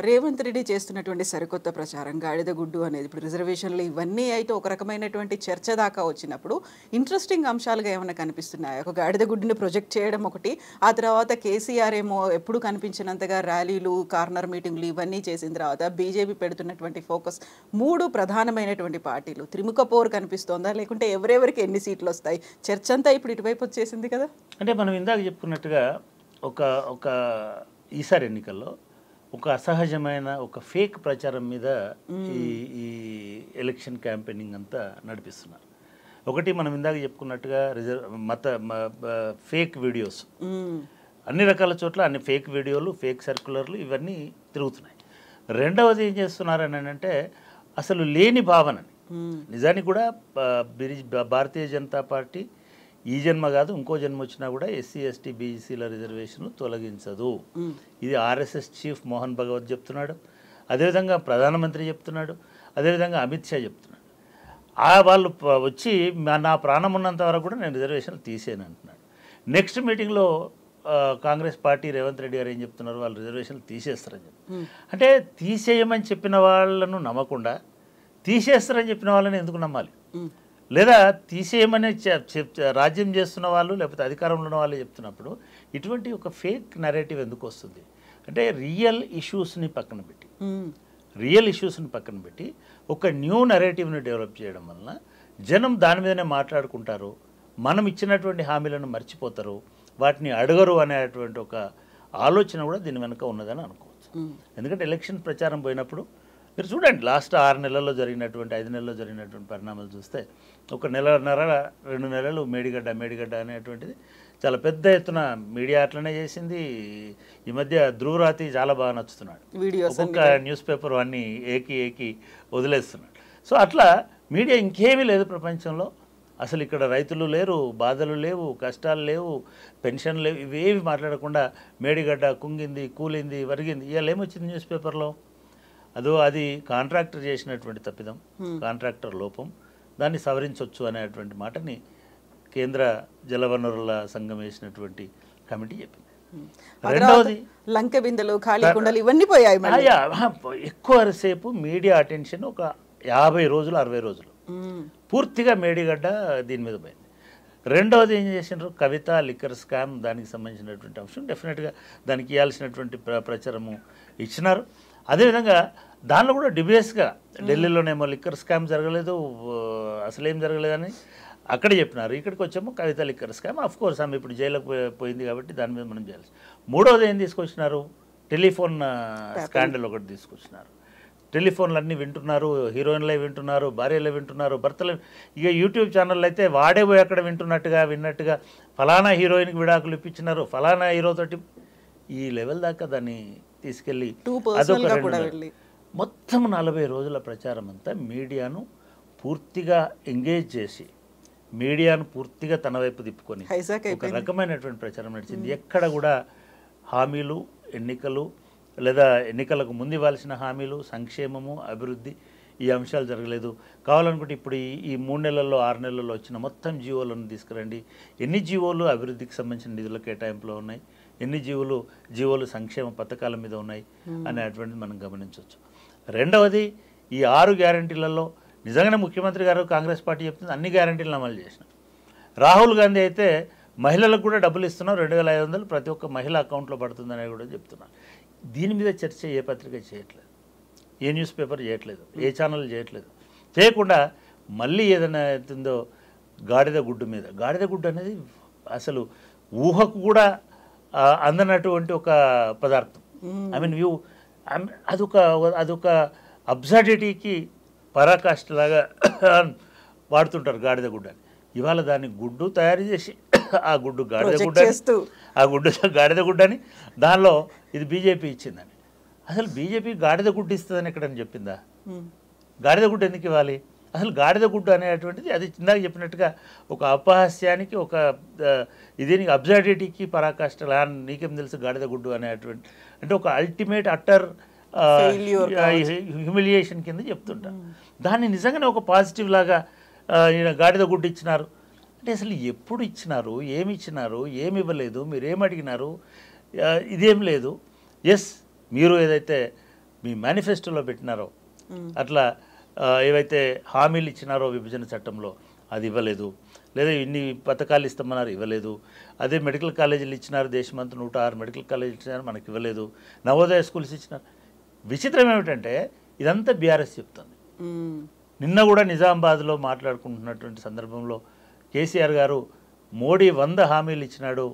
S2: రేవంత్ రెడ్డి చేస్తున్నటువంటి సరికొత్త ప్రచారం గాడిద గుడ్డు అనేది, ఇప్పుడు రిజర్వేషన్లు ఇవన్నీ అయితే ఒక రకమైనటువంటి చర్చ దాకా వచ్చినప్పుడు ఇంట్రెస్టింగ్ అంశాలుగా ఏమైనా కనిపిస్తున్నాయి? ఒక గాడిద గుడ్డుని ప్రొజెక్ట్ చేయడం ఒకటి, ఆ తర్వాత కేసీఆర్ ఏమో ఎప్పుడు కనిపించినంతగా ర్యాలీలు, కార్నర్ మీటింగ్లు ఇవన్నీ చేసిన తర్వాత బీజేపీ పెడుతున్నటువంటి ఫోకస్ 3 ప్రధానమైనటువంటి పార్టీలు, త్రిముఖ పోరు కనిపిస్తోందా, లేకుంటే ఎవరెవరికి ఎన్ని సీట్లు వస్తాయి? చర్చ అంతా ఇప్పుడు ఇటువైపు వచ్చేసింది కదా.
S3: అంటే మనం ఇందాక చెప్పుకున్నట్టుగా ఒక ఈసారి ఎన్నికల్లో ఒక అసహజమైన ఒక ఫేక్ ప్రచారం మీద ఈ ఎలక్షన్ క్యాంపెయినింగ్ అంతా నడిపిస్తున్నారు. ఒకటి మనం ఇందాక చెప్పుకున్నట్టుగా ఫేక్ వీడియోస్, అన్ని రకాల చోట్ల అన్ని ఫేక్ వీడియోలు, ఫేక్ సర్క్యులర్లు ఇవన్నీ తిరుగుతున్నాయి. రెండవది ఏం చేస్తున్నారని అంటే అసలు లేని భావనని, నిజానికి కూడా భారతీయ జనతా పార్టీ ఈ జన్మ కాదు ఇంకో జన్మ వచ్చినా కూడా ఎస్సీ ఎస్టీ బీసీల రిజర్వేషన్లు తొలగించదు. ఇది ఆర్ఎస్ఎస్ చీఫ్ మోహన్ భగవత్ చెప్తున్నాడు, అదేవిధంగా ప్రధానమంత్రి చెప్తున్నాడు, అదేవిధంగా అమిత్ షా చెప్తున్నాడు. వాళ్ళు వచ్చి నా ప్రాణం ఉన్నంత వరకు కూడా నేను రిజర్వేషన్లు తీసేయను అంటున్నాడు. నెక్స్ట్ మీటింగ్లో కాంగ్రెస్ పార్టీ రేవంత్ రెడ్డి గారు ఏం చెప్తున్నారు, వాళ్ళు రిజర్వేషన్లు తీసేస్తారని చెప్పి. అంటే తీసేయమని చెప్పిన వాళ్ళను నమ్మకుండా తీసేస్తారని చెప్పిన వాళ్ళని ఎందుకు నమ్మాలి? లేదా తీసేయమని రాజ్యం చేస్తున్న వాళ్ళు లేకపోతే అధికారంలో ఉన్న వాళ్ళు చెప్తున్నప్పుడు ఇటువంటి ఒక ఫేక్ నరేటివ్ ఎందుకు వస్తుంది? అంటే రియల్ ఇష్యూస్ని పక్కన పెట్టి, రియల్ ఇష్యూస్ని పక్కన పెట్టి ఒక న్యూ నెరేటివ్ని డెవలప్ చేయడం వలన జనం దాని మీదనే మాట్లాడుకుంటారు, మనం ఇచ్చినటువంటి హామీలను మర్చిపోతారు, వాటిని అడగరు అనేటువంటి ఒక ఆలోచన కూడా దీని వెనుక ఉన్నదని అనుకోవచ్చు. ఎందుకంటే ఎలక్షన్ ప్రచారం పోయినప్పుడు మీరు చూడండి, లాస్ట్ 6 నెలల్లో జరిగినటువంటి 5 నెలల్లో జరిగినటువంటి పరిణామాలు చూస్తే ఒక నెలన్నర 2 నెలలు మేడిగడ్డ అనేటువంటిది చాలా పెద్ద ఎత్తున మీడియా అట్లనే చేసింది. ఈ మధ్య ధ్రువరాతి చాలా బాగా నచ్చుతున్నాడు, ఒక్కొక్క న్యూస్ పేపర్ అన్నీ ఏకి వదిలేస్తున్నాడు. సో అట్లా మీడియా ఇంకేమీ లేదు ప్రపంచంలో. అసలు ఇక్కడ రైతులు లేరు, బాధలు లేవు, కష్టాలు లేవు, పెన్షన్ లేవు, ఇవేవి మాట్లాడకుండా మేడిగడ్డ కుంగింది, కూలింది, వరిగింది. ఇవాళ ఏమొచ్చింది న్యూస్ పేపర్లో? అది కాంట్రాక్టర్ చేసినటువంటి తప్పిదం, కాంట్రాక్టర్ లోపం, దాన్ని సవరించవచ్చు అనేటువంటి మాటని కేంద్ర జలవనరుల సంఘం వేసినటువంటి కమిటీ చెప్పింది. రెండవది
S2: లంక బిందెలు, ఖాళీ కుండలు ఇవన్నీ పోయాయి.
S3: ఎక్కువసేపు మీడియా అటెన్షన్ ఒక 50 రోజులు 60 రోజులు పూర్తిగా మేడిగడ్డ దీని మీద పోయింది. రెండవది ఏం చేసినారు, కవిత లిక్కర్ స్కామ్, దానికి సంబంధించినటువంటి అంశం డెఫినెట్గా దానికి ఇవ్వాల్సినటువంటి ప్రచారము ఇచ్చినారు. అదేవిధంగా దానిలో కూడా డిబేట్స్గా ఢిల్లీలోనేమో లిక్కర్ స్కామ్ జరగలేదు, అసలేం జరగలేదని అక్కడ చెప్పినారు. ఇక్కడికి వచ్చేమో కవిత లిక్కర్ స్కామ్. ఆఫ్ కోర్స్ ఆమె ఇప్పుడు జైలుకు పోయింది కాబట్టి దాని మీద మనం చేయాల్సి. మూడవది ఏం తీసుకొచ్చినారు, టెలిఫోన్ స్కాండల్ ఒకటి తీసుకొచ్చినారు. టెలిఫోన్లు అన్నీ వింటున్నారు, హీరోయిన్లే వింటున్నారు, భార్యలే వింటున్నారు, భర్తలే. ఇక యూట్యూబ్ ఛానల్ అయితే వాడే పోయి అక్కడ విన్నట్టుగా ఫలానా హీరోయిన్కి విడాకులు ఇప్పించినారు, ఫలానా హీరోతోటి, ఈ లెవెల్ దాకా దాన్ని తీసుకెళ్ళి మొత్తం 40 రోజుల ప్రచారం అంతా మీడియాను పూర్తిగా ఎంగేజ్ చేసి, మీడియాను పూర్తిగా తన వైపు తిప్పుకొని ఒక రకమైనటువంటి ప్రచారం నడిచింది. ఎక్కడ కూడా హామీలు, ఎన్నికలు లేదా ఎన్నికలకు ముందు ఇవ్వాల్సిన హామీలు, సంక్షేమము, అభివృద్ధి, ఈ అంశాలు జరగలేదు. కావాలనుకుంటే ఇప్పుడు ఈ 3 నెలల్లో 6 నెలల్లో వచ్చిన మొత్తం జీవోలను తీసుకురండి, ఎన్ని జీవోలు అభివృద్ధికి సంబంధించిన నిధుల కేటాయింపులో ఉన్నాయి, ఎన్ని జీవోలు సంక్షేమ పథకాల మీద ఉన్నాయి అనేటువంటిది మనం గమనించవచ్చు. రెండవది, ఈ 6 గ్యారంటీలలో నిజంగానే ముఖ్యమంత్రి గారు కాంగ్రెస్ పార్టీ చెప్తుంది అన్ని గ్యారంటీలను అమలు చేసిన. రాహుల్ గాంధీ అయితే మహిళలకు కూడా డబ్బులు ఇస్తున్నాం, 2500 ప్రతి ఒక్క మహిళ అకౌంట్లో పడుతుందని కూడా చెప్తున్నారు. దీని మీద చర్చ ఏ పత్రిక చేయట్లేదు, ఏ న్యూస్ పేపర్ చేయట్లేదు, ఏ ఛానల్ చేయట్లేదు. చేయకుండా మళ్ళీ ఏదైనా అవుతుందో గాడిద గుడ్డు మీద. గాడిద గుడ్డు అనేది అసలు ఊహకు కూడా అందనటువంటి ఒక పదార్థం. ఐ మీన్ అదొక అబ్సర్డిటీకి పరాకాష్ఠలాగా వాడుతుంటారు గాడిద గుడ్డని. ఇవాళ దాన్ని గుడ్డు తయారు చేసి ఆ గుడ్డు గాడిద గుడ్డని దానిలో ఇది బీజేపీ ఇచ్చిందని. అసలు బీజేపీ గాడిద గుడ్డు ఇస్తుందని ఎక్కడని చెప్పిందా? గాడిద గుడ్డు ఎందుకు ఇవ్వాలి? అసలు గాడిద గుడ్డు అనేటువంటిది అది ఇందాక చెప్పినట్టుగా ఒక అపహాస్యానికి, ఒక దీనికి అబ్సర్డిటీకి పరాకాష్ఠలా. నీకేం తెలుసు గాడిద గుడ్డు అనేటువంటి, అంటే ఒక అల్టిమేట్ అట్టర్ హ్యూమిలియేషన్ కింద చెప్తుంటా. దాన్ని నిజంగానే ఒక పాజిటివ్ లాగా గాడిద గుడ్డు ఇచ్చినారు అంటే అసలు ఎప్పుడు ఇచ్చినారు, ఏమి ఇచ్చినారు, ఏమి ఇవ్వలేదు, మీరేం అడిగినారు, ఇదేం లేదు. ఎస్, మీరు ఏదైతే మీ మేనిఫెస్టోలో పెట్టినారో అట్లా ఏవైతే హామీలు ఇచ్చినారో విభజన చట్టంలో అది ఇవ్వలేదు, లేదా ఇన్ని పథకాలు ఇస్తామన్నారు ఇవ్వలేదు. అదే మెడికల్ కాలేజీలు ఇచ్చినారు, దేశమంతా 106 మెడికల్ కాలేజీలు ఇచ్చినారు, మనకి ఇవ్వలేదు. నవోదయ స్కూల్స్ ఇచ్చినారు. విచిత్రం ఏమిటంటే ఇదంతా బీఆర్ఎస్ చెప్తుంది. నిన్న కూడా నిజామాబాద్లో మాట్లాడుకుంటున్నటువంటి సందర్భంలో కేసీఆర్ గారు మోడీ 100 హామీలు ఇచ్చినాడు,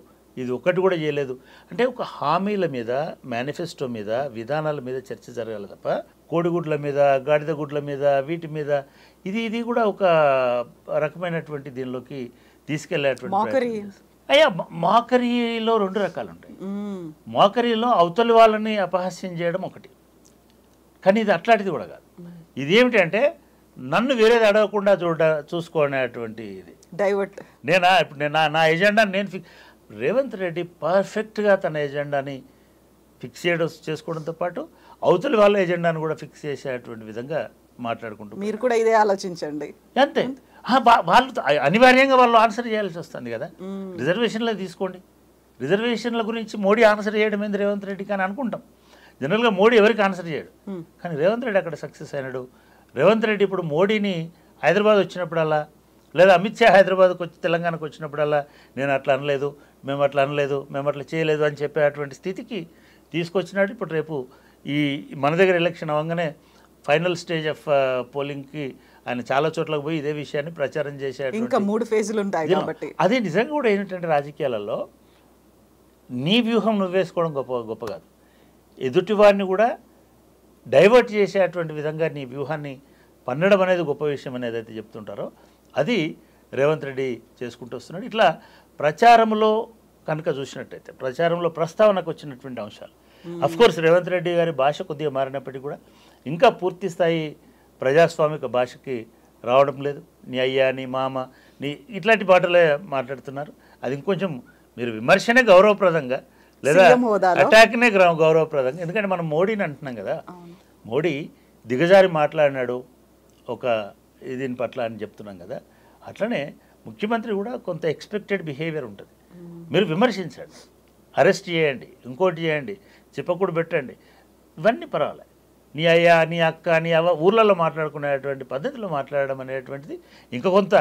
S3: ఇది ఒక్కటి కూడా చేయలేదు అంటే ఒక హామీల మీద, మేనిఫెస్టో మీద, విధానాల మీద చర్చ జరగాలి తప్ప కోడిగుడ్ల మీద, గాడిద గుడ్ల మీద, వీటి మీద ఇది కూడా ఒక రకమైనటువంటి దీనిలోకి తీసుకెళ్లేటువంటి మాకరీలో 2 రకాలు ఉంటాయి. మాకరీలో అవతలి వాళ్ళని అపహాస్యం చేయడం ఒకటి, కానీ ఇది అట్లాంటిది కూడా కాదు. ఇదేమిటి అంటే నన్ను వేరేది అడగకుండా చూసుకోనేటువంటి ఇది
S2: డైవర్ట్.
S3: ఇప్పుడు నా ఎజెండా నేను రేవంత్ రెడ్డి పర్ఫెక్ట్గా తన ఎజెండాని ఫిక్స్ చేసుకోవడంతో పాటు అవతలి వాళ్ళ ఎజెండాను కూడా ఫిక్స్ చేసేటువంటి విధంగా మాట్లాడుకుంటూ
S2: మీరు కూడా ఇదే ఆలోచించండి
S3: అంతే. వాళ్ళు అనివార్యంగా వాళ్ళు ఆన్సర్ చేయాల్సి వస్తుంది కదా. రిజర్వేషన్లో తీసుకోండి, రిజర్వేషన్ల గురించి మోడీ ఆన్సర్ చేయడం ఏంది రేవంత్ రెడ్డి కానీ అనుకుంటాం. జనరల్గా మోడీ ఎవరికి ఆన్సర్ చేయడు, కానీ రేవంత్ రెడ్డి అక్కడ సక్సెస్ అయినాడు. రేవంత్ రెడ్డి ఇప్పుడు మోడీని హైదరాబాద్ వచ్చినప్పుడల్లా, లేదా అమిత్ షా హైదరాబాద్కి వచ్చి తెలంగాణకు వచ్చినప్పుడల్లా నేను అట్లా అనలేదు, మేము అట్లా చేయలేదు అని చెప్పేటువంటి స్థితికి తీసుకొచ్చినాడు. ఇప్పుడు రేపు ఈ మన దగ్గర ఎలక్షన్ అవ్వగానే ఫైనల్ స్టేజ్ ఆఫ్ పోలింగ్కి ఆయన చాలా చోట్లకు పోయి ఇదే విషయాన్ని ప్రచారం చేసే
S2: ఇంకా 3 ఫేజులు ఉంటాయి కాబట్టి
S3: అదే నిజంగా కూడా ఏంటంటే రాజకీయాలలో నీ వ్యూహం నువ్వేసుకోవడం గొప్ప కాదు, ఎదుటివాడిని కూడా డైవర్ట్ చేసేటువంటి విధంగా నీ వ్యూహాన్ని పన్నడం అనేది గొప్ప విషయం అనేది అయితే చెప్తుంటారో అది రేవంత్ రెడ్డి చేసుకుంటూ వస్తున్నాడు. ఇట్లా ప్రచారంలో కనుక చూసినట్టయితే ప్రచారంలో ప్రస్తావనకు వచ్చినటువంటి అంశాలు అఫ్కోర్స్ రేవంత్ రెడ్డి గారి భాష కొద్దిగా మారినప్పటికీ కూడా ఇంకా పూర్తి స్థాయి ప్రజాస్వామిక భాషకి రావడం లేదు. నీ అయ్యా, నీ మామ, నీ ఇట్లాంటి పాటలే మాట్లాడుతున్నారు. అది ఇంకొంచెం మీరు విమర్శనే గౌరవప్రదంగా లేదా అటాక్నే గౌరవప్రదంగా, ఎందుకంటే మనం మోడీని అంటున్నాం కదా, మోడీ దిగజారి మాట్లాడినాడు ఒక దీని పట్ల అని చెప్తున్నాం కదా, అట్లనే ముఖ్యమంత్రి కూడా కొంత ఎక్స్పెక్టెడ్ బిహేవియర్ ఉంటుంది. మీరు విమర్శించండి, అరెస్ట్ చేయండి, ఇంకోటి చేయండి, చిప్పకూడు పెట్టండి, ఇవన్నీ పర్వాలేదు. నీ అయ్యా, నీ అక్క, నీ అవ్వ ఊర్లలో మాట్లాడుకునేటువంటి పద్ధతిలో మాట్లాడడం అనేటువంటిది ఇంకా కొంత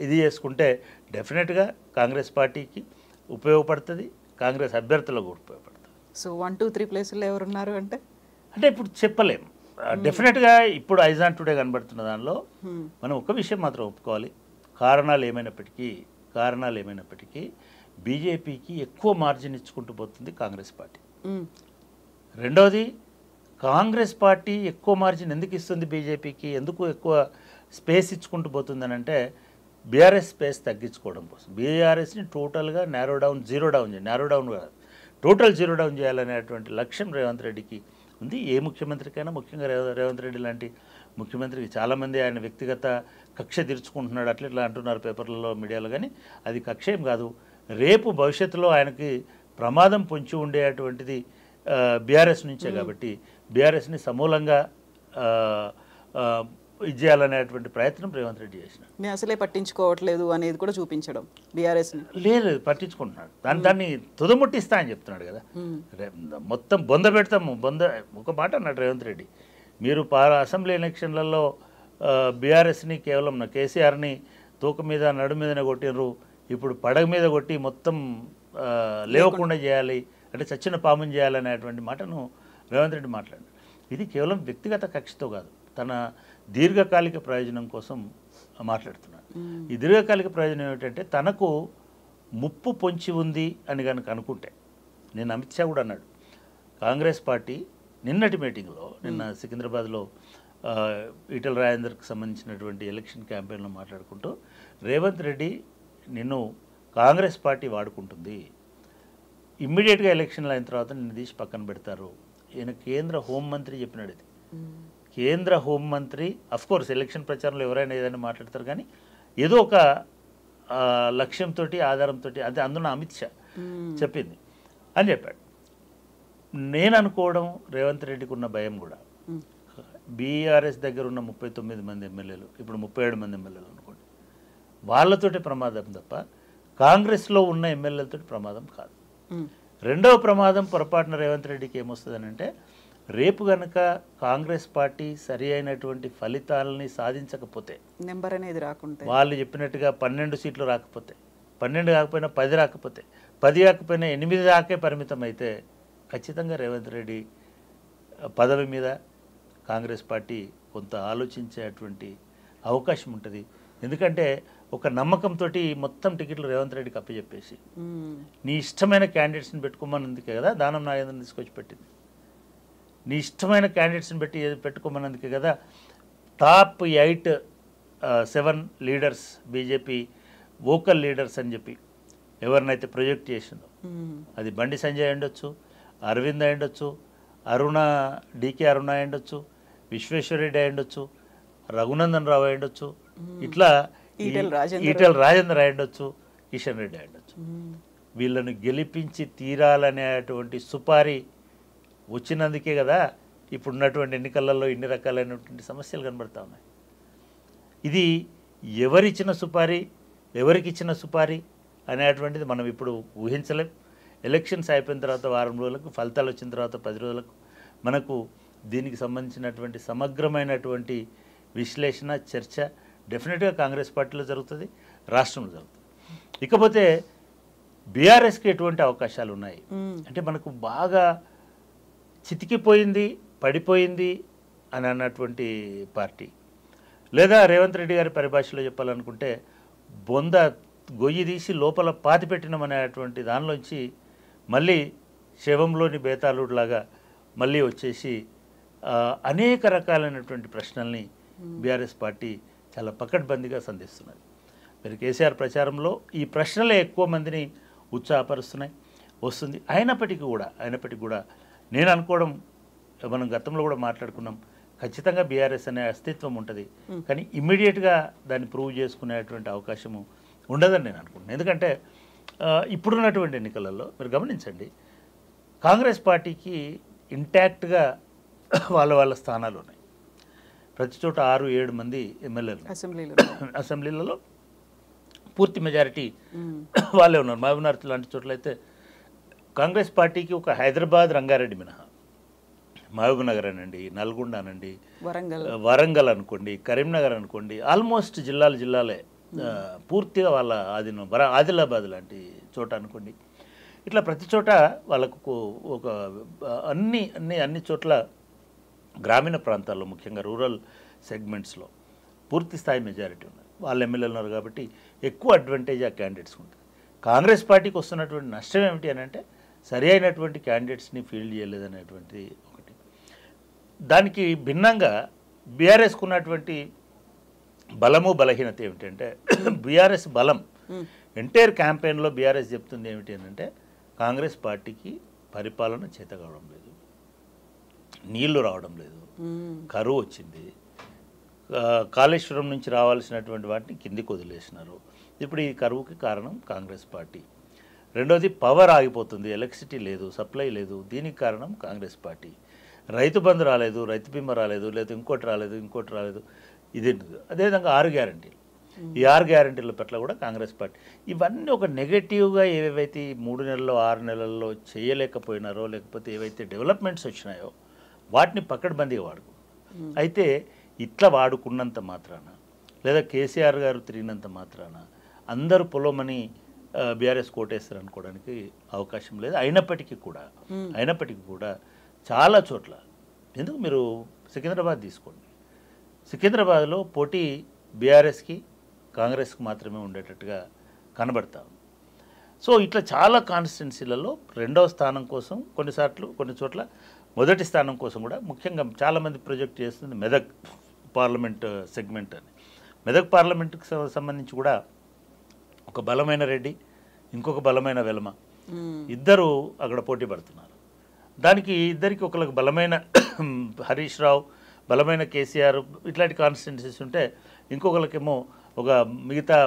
S3: ఇది చేసుకుంటే డెఫినెట్గా కాంగ్రెస్ పార్టీకి ఉపయోగపడుతుంది, కాంగ్రెస్ అభ్యర్థులకు కూడా ఉపయోగపడుతుంది.
S2: సో 1, 2, 3 ప్లేసుల్లో ఎవరున్నారు అంటే
S3: ఇప్పుడు చెప్పలేం. డెఫినెట్గా ఇప్పుడు ఐజాన్ టుడే కనబడుతున్న దానిలో మనం ఒక విషయం మాత్రం ఒప్పుకోవాలి, కారణాలు ఏమైనప్పటికీ బీజేపీకి ఎక్కువ మార్జిన్ ఇచ్చుకుంటూ పోతుంది కాంగ్రెస్ పార్టీ. రెండవది, కాంగ్రెస్ పార్టీ ఎక్కువ మార్జిన్ ఎందుకు ఇస్తుంది బీజేపీకి, ఎందుకు ఎక్కువ స్పేస్ ఇచ్చుకుంటూ పోతుందని అంటే బీఆర్ఎస్ స్పేస్ తగ్గించుకోవడం కోసం. బీఆర్ఎస్ని టోటల్గా జీరో డౌన్ కాదు, టోటల్ జీరో డౌన్ చేయాలనేటువంటి లక్ష్యం రేవంత్ రెడ్డికి ఉంది. ఏ ముఖ్యమంత్రికైనా, ముఖ్యంగా రేవంత్ రెడ్డి లాంటి ముఖ్యమంత్రికి చాలామంది ఆయన వ్యక్తిగత కక్ష తీర్చుకుంటున్నాడు అట్లా ఇట్లా అంటున్నారు పేపర్లలో, మీడియాలో, కానీ అది కక్ష ఏం కాదు. రేపు భవిష్యత్తులో ఆయనకి ప్రమాదం పొంచి ఉండేటువంటిది బీఆర్ఎస్ నుంచే కాబట్టి బీఆర్ఎస్ని సమూలంగా ఇది చేయాలనేటువంటి ప్రయత్నం రేవంత్ రెడ్డి చేసినాడు.
S2: నేను అసలే పట్టించుకోవట్లేదు అనేది కూడా చూపించడం బీఆర్ఎస్ని.
S3: లేదు, పట్టించుకుంటున్నాడు, దాన్ని తుదముట్టిస్తా అని చెప్తున్నాడు కదా, మొత్తం బొంద పెడతాము. ఒక మాట అన్నాడు రేవంత్ రెడ్డి, మీరు అసెంబ్లీ ఎలక్షన్లలో బీఆర్ఎస్ని కేవలం కేసీఆర్ని తూక మీద నడు మీదనే కొట్టినరు, ఇప్పుడు పడగ మీద కొట్టి మొత్తం లేవకుండా చేయాలి అంటే చచ్చిన పాముని చేయాలనేటువంటి మాటను రేవంత్ రెడ్డి మాట్లాడారు. ఇది కేవలం వ్యక్తిగత కక్షతో కాదు, తన దీర్ఘకాలిక ప్రయోజనం కోసం మాట్లాడుతున్నాడు. ఈ దీర్ఘకాలిక ప్రయోజనం ఏమిటంటే తనకు ముప్పు పొంచి ఉంది అని కనుక అనుకుంటే, నేను అమిత్ షా కూడా అన్నాడు, కాంగ్రెస్ పార్టీ నిన్నటి మీటింగ్లో, నిన్న సికింద్రాబాద్లో ఈటెల రాజేందర్కి సంబంధించినటువంటి ఎలక్షన్ క్యాంపెయిన్లో మాట్లాడుకుంటూ రేవంత్ రెడ్డి నిన్ను కాంగ్రెస్ పార్టీ వాడుకుంటుంది, ఇమ్మీడియట్గా ఎలక్షన్లు అయిన తర్వాత నిన్ను తీసి పక్కన పెడతారు. ఈయన కేంద్ర హోంమంత్రి చెప్పినాడు. ఇది కేంద్ర హోంమంత్రి, అఫ్కోర్స్ ఎలక్షన్ ప్రచారంలో ఎవరైనా ఏదైనా మాట్లాడతారు, కానీ ఏదో ఒక లక్ష్యంతో, ఆధారంతో, అదే అందులో అమిత్ షా చెప్పింది అని చెప్పాడు. నేను అనుకోవడం రేవంత్ రెడ్డికి ఉన్న భయం కూడా, బీఆర్ఎస్ దగ్గర ఉన్న 39 మంది ఎమ్మెల్యేలు ఇప్పుడు 37 మంది ఎమ్మెల్యేలు అనుకోండి, వాళ్ళతోటి ప్రమాదం తప్ప కాంగ్రెస్లో ఉన్న ఎమ్మెల్యేలతో ప్రమాదం కాదు. రెండవ ప్రమాదం పొరపాటున రేవంత్ రెడ్డికి ఏమొస్తుందని అంటే, రేపు గనక కాంగ్రెస్ పార్టీ సరి అయినటువంటి ఫలితాలని సాధించకపోతే,
S2: నెంబర్ అనేది రాకుంటే,
S3: వాళ్ళు చెప్పినట్టుగా 12 సీట్లు రాకపోతే, 12 కాకపోయినా 10 రాకపోతే, 10 కాకపోయినా 8 దాకే పరిమితం అయితే ఖచ్చితంగా రేవంత్ రెడ్డి పదవి మీద కాంగ్రెస్ పార్టీ కొంత ఆలోచించేటువంటి అవకాశం ఉంటుంది. ఎందుకంటే ఒక నమ్మకంతో మొత్తం టికెట్లు రేవంత్ రెడ్డికి అప్పచెప్పేసి నీ ఇష్టమైన క్యాండిడేట్స్ని పెట్టుకోమన్నందుకే కదా దానం నాగేంద్రని తీసుకొచ్చి పెట్టింది. నీ ఇష్టమైన క్యాండిడేట్స్ని పెట్టుకోమన్నందుకే కదా top 8, 7 leaders, BJP vocal leaders అని చెప్పి ఎవరినైతే ప్రొజెక్ట్ చేసిందో, అది బండి సంజయ్ ఉండొచ్చు, అరవింద్ అయ్యుండొచ్చు, డీకే అరుణ అయ్యుండొచ్చు, విశ్వేశ్వరరెడ్డి అయ్యుండొచ్చు, రఘునందన్ రావు అయ్యుండొచ్చు, ఇట్లా ఈటెల రాజేందర్ అయ్యుండొచ్చు, కిషన్ రెడ్డి అయ్యుండొచ్చు. వీళ్ళను గెలిపించి తీరాలనేటువంటి సుపారీ వచ్చినందుకే కదా ఇప్పుడున్నటువంటి ఎన్నికలలో ఇన్ని రకాలైనటువంటి సమస్యలు కనబడతా ఉన్నాయి. ఇది ఎవరిచ్చిన సుపారీ, ఎవరికిచ్చిన సుపారీ అనేటువంటిది మనం ఇప్పుడు ఊహించలేం. ఎలక్షన్స్ అయిపోయిన తర్వాత వారం రోజులకు, ఫలితాలు వచ్చిన తర్వాత 10 రోజులకు మనకు దీనికి సంబంధించినటువంటి సమగ్రమైనటువంటి విశ్లేషణ, చర్చ డెఫినెట్గా కాంగ్రెస్ పార్టీలో జరుగుతుంది, రాష్ట్రంలో జరుగుతుంది. ఇకపోతే బీఆర్ఎస్కి ఎటువంటి అవకాశాలు ఉన్నాయి అంటే, మనకు బాగా చితికిపోయింది, పడిపోయింది అని అన్నటువంటి పార్టీ, లేదా రేవంత్ రెడ్డి గారి పరిభాషలో చెప్పాలనుకుంటే బొంద గొయ్యి తీసి లోపల పాతిపెట్టినమనేటువంటి దానిలోంచి మళ్ళీ శవంలోని బేతాళుడిలాగా మళ్ళీ వచ్చేసి అనేక రకాలైనటువంటి ప్రశ్నల్ని బీఆర్ఎస్ పార్టీ చాలా పకడ్బందీగా సంధిస్తున్నది. మీరు కేసీఆర్ ప్రచారంలో ఈ ప్రశ్నలే ఎక్కువ మందిని ఉత్సాహపరుస్తున్నాయి వస్తుంది. అయినప్పటికీ కూడా నేను అనుకోవడం, మనం గతంలో కూడా మాట్లాడుకున్నాం, ఖచ్చితంగా బీఆర్ఎస్ అనే అస్తిత్వం ఉంటుంది, కానీ ఇమ్మీడియట్గా దాన్ని ప్రూవ్ చేసుకునేటువంటి అవకాశము ఉండదని నేను అనుకుంటున్నాను. ఎందుకంటే ఇప్పుడున్నటువంటి ఎన్నికలలో మీరు గమనించండి, కాంగ్రెస్ పార్టీకి ఇంటాక్ట్గా వాళ్ళ స్థానాలు ఉన్నాయి. ప్రతి చోట 6-7 మంది ఎమ్మెల్యేలు అసెంబ్లీలలో పూర్తి మెజారిటీ వాళ్ళే ఉన్నారు. మహబూబ్నగర్ లాంటి చోట్ల అయితే కాంగ్రెస్ పార్టీకి ఒక హైదరాబాద్, రంగారెడ్డి మినహా మహబూబ్నగర్ అనండి, నల్గొండ అనండి, వరంగల్ అనుకోండి, కరీంనగర్ అనుకోండి, ఆల్మోస్ట్ జిల్లాలే పూర్తిగా వాళ్ళ ఆధీనం. ఆదిలాబాద్ లాంటి చోట అనుకోండి, ఇట్లా ప్రతి చోట వాళ్ళకు ఒక అన్ని చోట్ల గ్రామీణ ప్రాంతాల్లో, ముఖ్యంగా రూరల్ సెగ్మెంట్స్లో పూర్తి స్థాయి మెజారిటీ ఉన్నారు. వాళ్ళ ఎమ్మెల్యేలు ఉన్నారు కాబట్టి ఎక్కువ అడ్వాంటేజ్ ఆ క్యాండిడేట్స్ ఉంటుంది. కాంగ్రెస్ పార్టీకి వస్తున్నటువంటి నష్టం ఏమిటి అని అంటే సరి అయినటువంటి క్యాండిడేట్స్ని ఫీల్డ్ చేయలేదనేటువంటి ఒకటి. దానికి భిన్నంగా బీఆర్ఎస్కు ఉన్నటువంటి బలము బలహీనత ఏమిటంటే, బీఆర్ఎస్ బలం ఎంటైర్ క్యాంపెయిన్లో బీఆర్ఎస్ చెప్తుంది ఏమిటి అని అంటే కాంగ్రెస్ పార్టీకి పరిపాలన చేత కావడం లేదు, నీళ్లు రావడం లేదు, కరువు వచ్చింది, కాళేశ్వరం నుంచి రావాల్సినటువంటి వాటిని కిందికి వదిలేసినారు. ఇప్పుడు ఈ కరువుకి కారణం కాంగ్రెస్ పార్టీ. రెండోది పవర్ ఆగిపోతుంది, ఎలక్ట్రిసిటీ లేదు, సప్లై లేదు, దీనికి కారణం కాంగ్రెస్ పార్టీ. రైతు బంధు రాలేదు, రైతు బీమా రాలేదు, లేదా ఇంకోటి రాలేదు. ఇది అదేవిధంగా 6 గ్యారంటీలు, ఈ 6 గ్యారంటీల పట్ల కూడా కాంగ్రెస్ పార్టీ ఇవన్నీ ఒక నెగటివ్గా ఏవైతే 3 నెలల్లో 6 నెలల్లో చేయలేకపోయినారో, లేకపోతే ఏవైతే డెవలప్మెంట్స్ వచ్చినాయో వాటిని పకడ్బందీగా అయితే ఇట్లా వాడుకున్నంత మాత్రాన, లేదా కేసీఆర్ గారు తిరిగినంత మాత్రాన అందరూ పొలమని బీఆర్ఎస్ కోటేస్తారు అనుకోవడానికి అవకాశం లేదు. అయినప్పటికీ కూడా చాలా చోట్ల, ఎందుకు మీరు సికింద్రాబాద్ తీసుకోండి, సికింద్రాబాద్లో పోటీ బీఆర్ఎస్కి కాంగ్రెస్కి మాత్రమే ఉండేటట్టుగా కనబడతా ఉంది. సో ఇట్లా చాలా కాన్స్టిట్యున్సీలలో 2వ స్థానం కోసం కొన్ని చోట్ల మొదటి స్థానం కోసం కూడా ముఖ్యంగా చాలామంది ప్రొజెక్ట్ చేస్తుంది మెదక్ పార్లమెంట్ సెగ్మెంట్ అని. మెదక్ పార్లమెంట్కి సంబంధించి కూడా ఒక బలమైన రెడ్డి, ఇంకొక బలమైన వెలమ, ఇద్దరు అక్కడ పోటీ పడుతున్నారు. దానికి ఇద్దరికి ఒకరికి బలమైన హరీష్ రావు, బలమైన కేసీఆర్ ఇట్లాంటి కాన్స్టిట్యున్సీస్ ఉంటే, ఇంకొకరికేమో ఒక మిగతా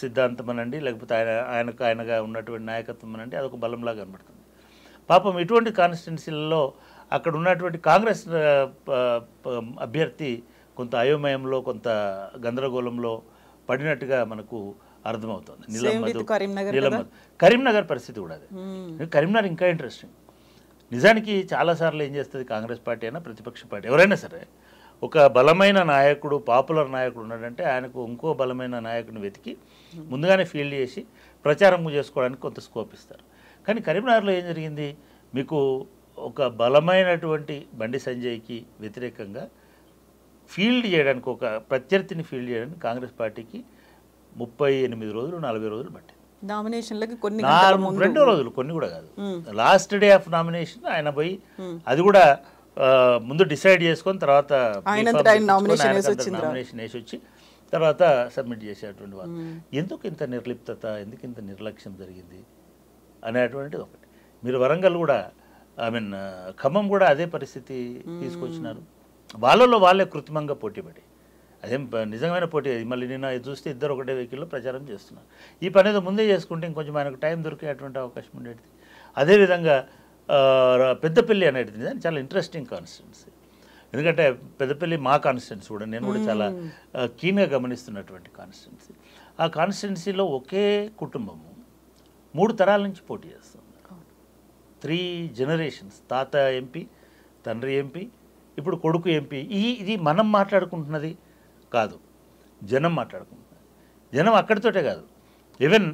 S3: సిద్ధాంతం అనండి, లేకపోతే ఆయనగా ఉన్నటువంటి నాయకత్వం అనండి, అదొక బలంలాగా కనబడుతుంది. పాపం ఇటువంటి కాన్స్టిట్యున్సీలలో అక్కడ ఉన్నటువంటి కాంగ్రెస్ అభ్యర్థి కొంత అయోమయంలో, కొంత గందరగోళంలో పడినట్టుగా మనకు అర్థమవుతుంది. కరీంనగర్ పరిస్థితి కూడా అదే. కరీంనగర్ ఇంకా ఇంట్రెస్టింగ్. నిజానికి చాలాసార్లు ఏం చేస్తుంది కాంగ్రెస్ పార్టీ అయినా ప్రతిపక్ష పార్టీ ఎవరైనా సరే, ఒక బలమైన నాయకుడు, పాపులర్ నాయకుడు ఉన్నాడంటే ఆయనకు ఇంకో బలమైన నాయకుడిని వెతికి ముందుగానే ఫీల్డ్ చేసి ప్రచారం చేసుకోవడానికి కొంత స్కోప్ ఇస్తారు. కానీ కరీంనగర్లో ఏం జరిగింది, మీకు ఒక బలమైనటువంటి బండి సంజయ్కి వ్యతిరేకంగా ఫీల్డ్ చేయడానికి, ఒక ప్రత్యర్థిని ఫీల్డ్ చేయడానికి కాంగ్రెస్ పార్టీకి 38 రోజులు 40 రోజులు పట్టింది.
S2: నామినేషన్లకి
S3: 2 రోజులు, కొన్ని కూడా కాదు, లాస్ట్ డే ఆఫ్ నామినేషన్ ఆయన పోయి అది కూడా ముందు డిసైడ్ చేసుకొని తర్వాత నామినేషన్ వేసి వచ్చి తర్వాత సబ్మిట్ చేసేటువంటి వాళ్ళు. ఎందుకు ఇంత నిర్లిప్తత, ఎందుకు ఇంత నిర్లక్ష్యం జరిగింది అనేటువంటిది ఒకటి. మీరు వరంగల్ కూడా, ఖమ్మం కూడా అదే పరిస్థితి తీసుకొచ్చినారు. వాళ్ళలో వాళ్ళే కృత్రిమంగా పోటీపడి, అదేం నిజమైన పోటీ. మళ్ళీ నిన్న చూస్తే ఇద్దరు ఒకటే వెహికల్లో ప్రచారం చేస్తున్నారు. ఈ పని ఏదో ముందే చేసుకుంటే ఇంకొంచెం ఆయనకు టైం దొరికేటువంటి అవకాశం ఉండేది. అదేవిధంగా పెద్దపల్లి అనేది నిజానికి చాలా ఇంట్రెస్టింగ్ కాన్స్టిట్యున్సీ. ఎందుకంటే పెద్దపల్లి మా కాన్స్టిట్యున్సీ కూడా, నేను కూడా చాలా కీన్గా గమనిస్తున్నటువంటి కాన్స్టిట్యున్సీ. ఆ కాన్స్టిట్యున్సీలో ఒకే కుటుంబము 3 తరాల నుంచి పోటీ చేస్తుంది. 3 generations, తాత ఎంపీ, తండ్రి ఎంపీ, ఇప్పుడు కొడుకు ఎంపీ. ఇది మనం మాట్లాడుకుంటున్నది కాదు, జనం మాట్లాడుకుంటున్నది. జనం అక్కడితోటే కాదు, ఈవెన్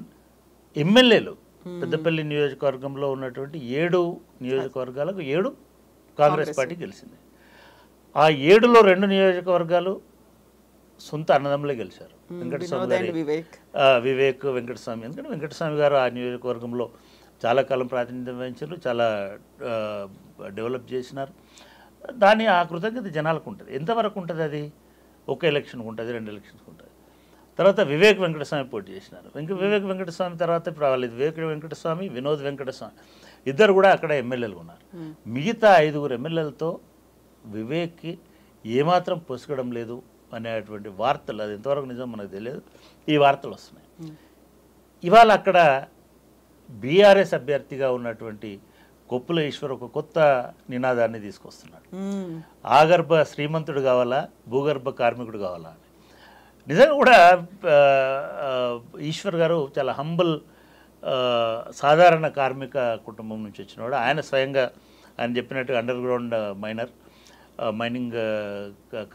S3: ఎమ్మెల్యేలు పెద్దపల్లి నియోజకవర్గంలో ఉన్నటువంటి 7 నియోజకవర్గాలకు 7 కాంగ్రెస్ పార్టీ గెలిచింది. ఆ 7లో 2 నియోజకవర్గాలు సొంత అన్నదమ్ములే గెలిచారు. వెంకటస్వామి గారి వివేక్ వెంకటస్వామి. ఎందుకంటే వెంకటస్వామి గారు ఆ నియోజకవర్గంలో చాలా కాలం ప్రాతినిధ్యం వహించారు, చాలా డెవలప్ చేసినారు. ఆ కృతజ్ఞత జనాలకు ఉంటుంది. ఎంతవరకు ఉంటుంది అది? ఒక ఎలక్షన్కి ఉంటుంది, 2 ఎలక్షన్స్కి ఉంటుంది. తర్వాత వివేక్ వెంకటస్వామి పోటీ చేసినారు. వివేక్ వెంకటస్వామి తర్వాత ఇప్పుడు రాలేదు. వివేక్ వెంకటస్వామి, వినోద్ వెంకటస్వామి ఇద్దరు కూడా అక్కడ ఎమ్మెల్యేలు ఉన్నారు. మిగతా 5 ఎమ్మెల్యేలతో వివేక్కి ఏమాత్రం పొసగడం లేదు అనేటువంటి వార్తలు, అది ఎంతవరకు నిజం మనకు తెలియదు, ఈ వార్తలు వస్తున్నాయి. ఇవాళ అక్కడ బీఆర్ఎస్ అభ్యర్థిగా ఉన్నటువంటి కొప్పుల ఈశ్వర్ ఒక కొత్త నినాదాన్ని తీసుకొస్తున్నాడు. ఆగర్భ శ్రీమంతుడు కావాలా, భూగర్భ కార్మికుడు కావాలా అని. నిజంగా కూడా ఈశ్వర్ గారు చాలా హంబుల్ సాధారణ కార్మిక కుటుంబం నుంచి వచ్చినవాడు. ఆయన స్వయంగా ఆయన చెప్పినట్టు అండర్ గ్రౌండ్ మైనింగ్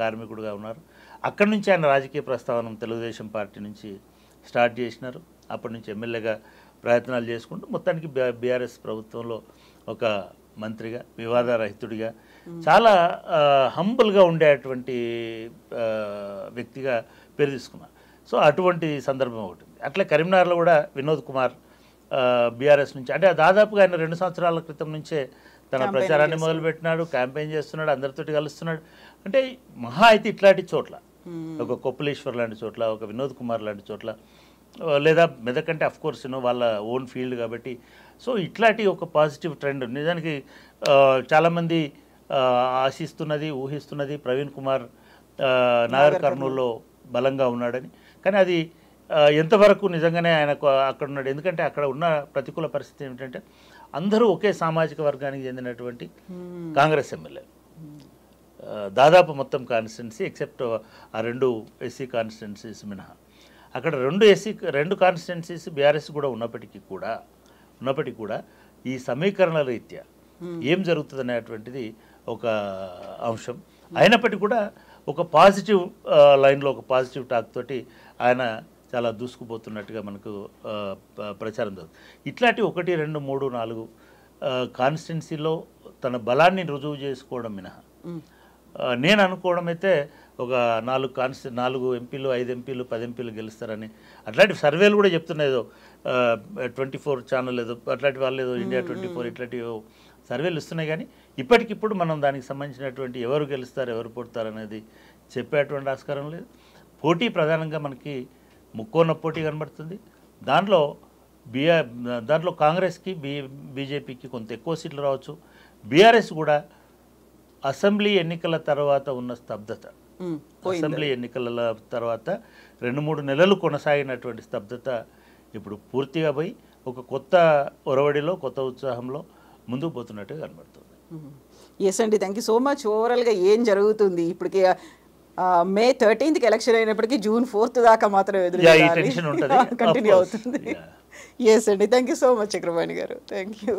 S3: కార్మికుడుగా ఉన్నారు. అక్కడి నుంచి ఆయన రాజకీయ ప్రస్థానం తెలుగుదేశం పార్టీ నుంచి స్టార్ట్ చేసినారు. అప్పటి నుంచి ఎమ్మెల్యేగా ప్రయత్నాలు చేసుకుంటూ మొత్తానికి బీఆర్ఎస్ ప్రభుత్వంలో ఒక మంత్రిగా, వివాదరహితుడిగా, చాలా హంబుల్గా ఉండేటువంటి వ్యక్తిగా పేరు తీసుకున్నారు. సో అటువంటి సందర్భం ఒకటి. అట్లా కరీంనగర్లో కూడా వినోద్ కుమార్ బీఆర్ఎస్ నుంచి, అంటే దాదాపుగా ఆయన 2 సంవత్సరాల క్రితం నుంచే తన ప్రచారాన్ని మొదలుపెట్టినాడు, క్యాంపెయిన్ చేస్తున్నాడు, అందరితోటి కలుస్తున్నాడు. అంటే మహా అయితే ఇట్లాంటి చోట్ల, ఒక కొప్పులేశ్వర్ లాంటి చోట్ల, ఒక వినోద్ కుమార్ లాంటి చోట్ల, లేదా మెదకంటే అఫ్కోర్స్ వాళ్ళ ఓన్ ఫీల్డ్ కాబట్టి, సో ఇట్లాంటి ఒక పాజిటివ్ ట్రెండ్ నిజానికి చాలామంది ఆశిస్తున్నది, ఊహిస్తున్నది ప్రవీణ్ కుమార్ నాగర్ కర్నూలులో బలంగా ఉన్నాడని. కానీ అది ఎంతవరకు నిజంగానే ఆయనకు అక్కడ ఉన్నాడు? ఎందుకంటే అక్కడ ఉన్న ప్రతికూల పరిస్థితి ఏమిటంటే అందరూ ఒకే సామాజిక వర్గానికి చెందినటువంటి కాంగ్రెస్ ఎమ్మెల్యే, దాదాపు మొత్తం కాన్స్టిట్యున్సీ ఎక్సెప్ట్ ఆ 2 ఎస్సీ కాన్స్టిట్యున్సీస్ మినహా. అక్కడ 2 కాన్స్టిట్యున్సీస్ బీఆర్ఎస్ కూడా ఉన్నప్పటికీ కూడా ఈ సమీకరణ రీత్యా ఏం జరుగుతుంది అనేటువంటిది ఒక అంశం. అయినప్పటికీ కూడా ఒక పాజిటివ్ లైన్లో, ఒక పాజిటివ్ టాక్ తోటి ఆయన చాలా దూసుకుపోతున్నట్టుగా మనకు ప్రచారం జరుగుతుంది. ఇట్లాంటి 1, 2, 3, 4 కాన్స్టిట్యున్సీలో తన బలాన్ని రుజువు చేసుకోవడం మినహా నేను అనుకోవడం అయితే ఒక 4 ఎంపీలు, 5 ఎంపీలు, 10 ఎంపీలు గెలుస్తారని అట్లాంటి సర్వేలు కూడా చెప్తున్నాయి. ఏదో 24 ఛానల్ ఏదో అట్లాంటి వాళ్ళు ఏదో ఇండియా 24 ఇట్లాంటి సర్వేలు ఇస్తున్నాయి. కానీ ఇప్పటికిప్పుడు మనం దానికి సంబంధించినటువంటి ఎవరు గెలుస్తారు, ఎవరు పోతారు అనేది చెప్పేటువంటి ఆస్కారం లేదు. పోటీ ప్రధానంగా మనకి ముక్కోన పోటీ కనబడుతుంది. దాంట్లో కాంగ్రెస్కి, బీజేపీకి కొంత ఎక్కువ సీట్లు రావచ్చు. బీఆర్ఎస్ కూడా అసెంబ్లీ ఎన్నికల తర్వాత ఉన్న స్తబ్దత, అసెంబ్లీ ఎన్నికల తర్వాత 2-3 నెలలు కొనసాగినటువంటి స్తబ్దత ఇప్పుడు పూర్తిగా పోయి ఒక కొత్త ఒరవడిలో, కొత్త ఉత్సాహంలో ముందుకు పోతున్నట్టుగా కనబడుతుంది.
S2: ఎస్ అండి, థ్యాంక్ యూ సో మచ్. ఓవరాల్గా ఏం జరుగుతుంది ఇప్పటికి? మే 13th ఎలక్షన్ అయినప్పటికీ June 4th దాకా మాత్రం ఎదురు కంటిన్యూ అవుతుంది. ఎస్ అండి, thank you so much Chakrapani గారు. Thank you.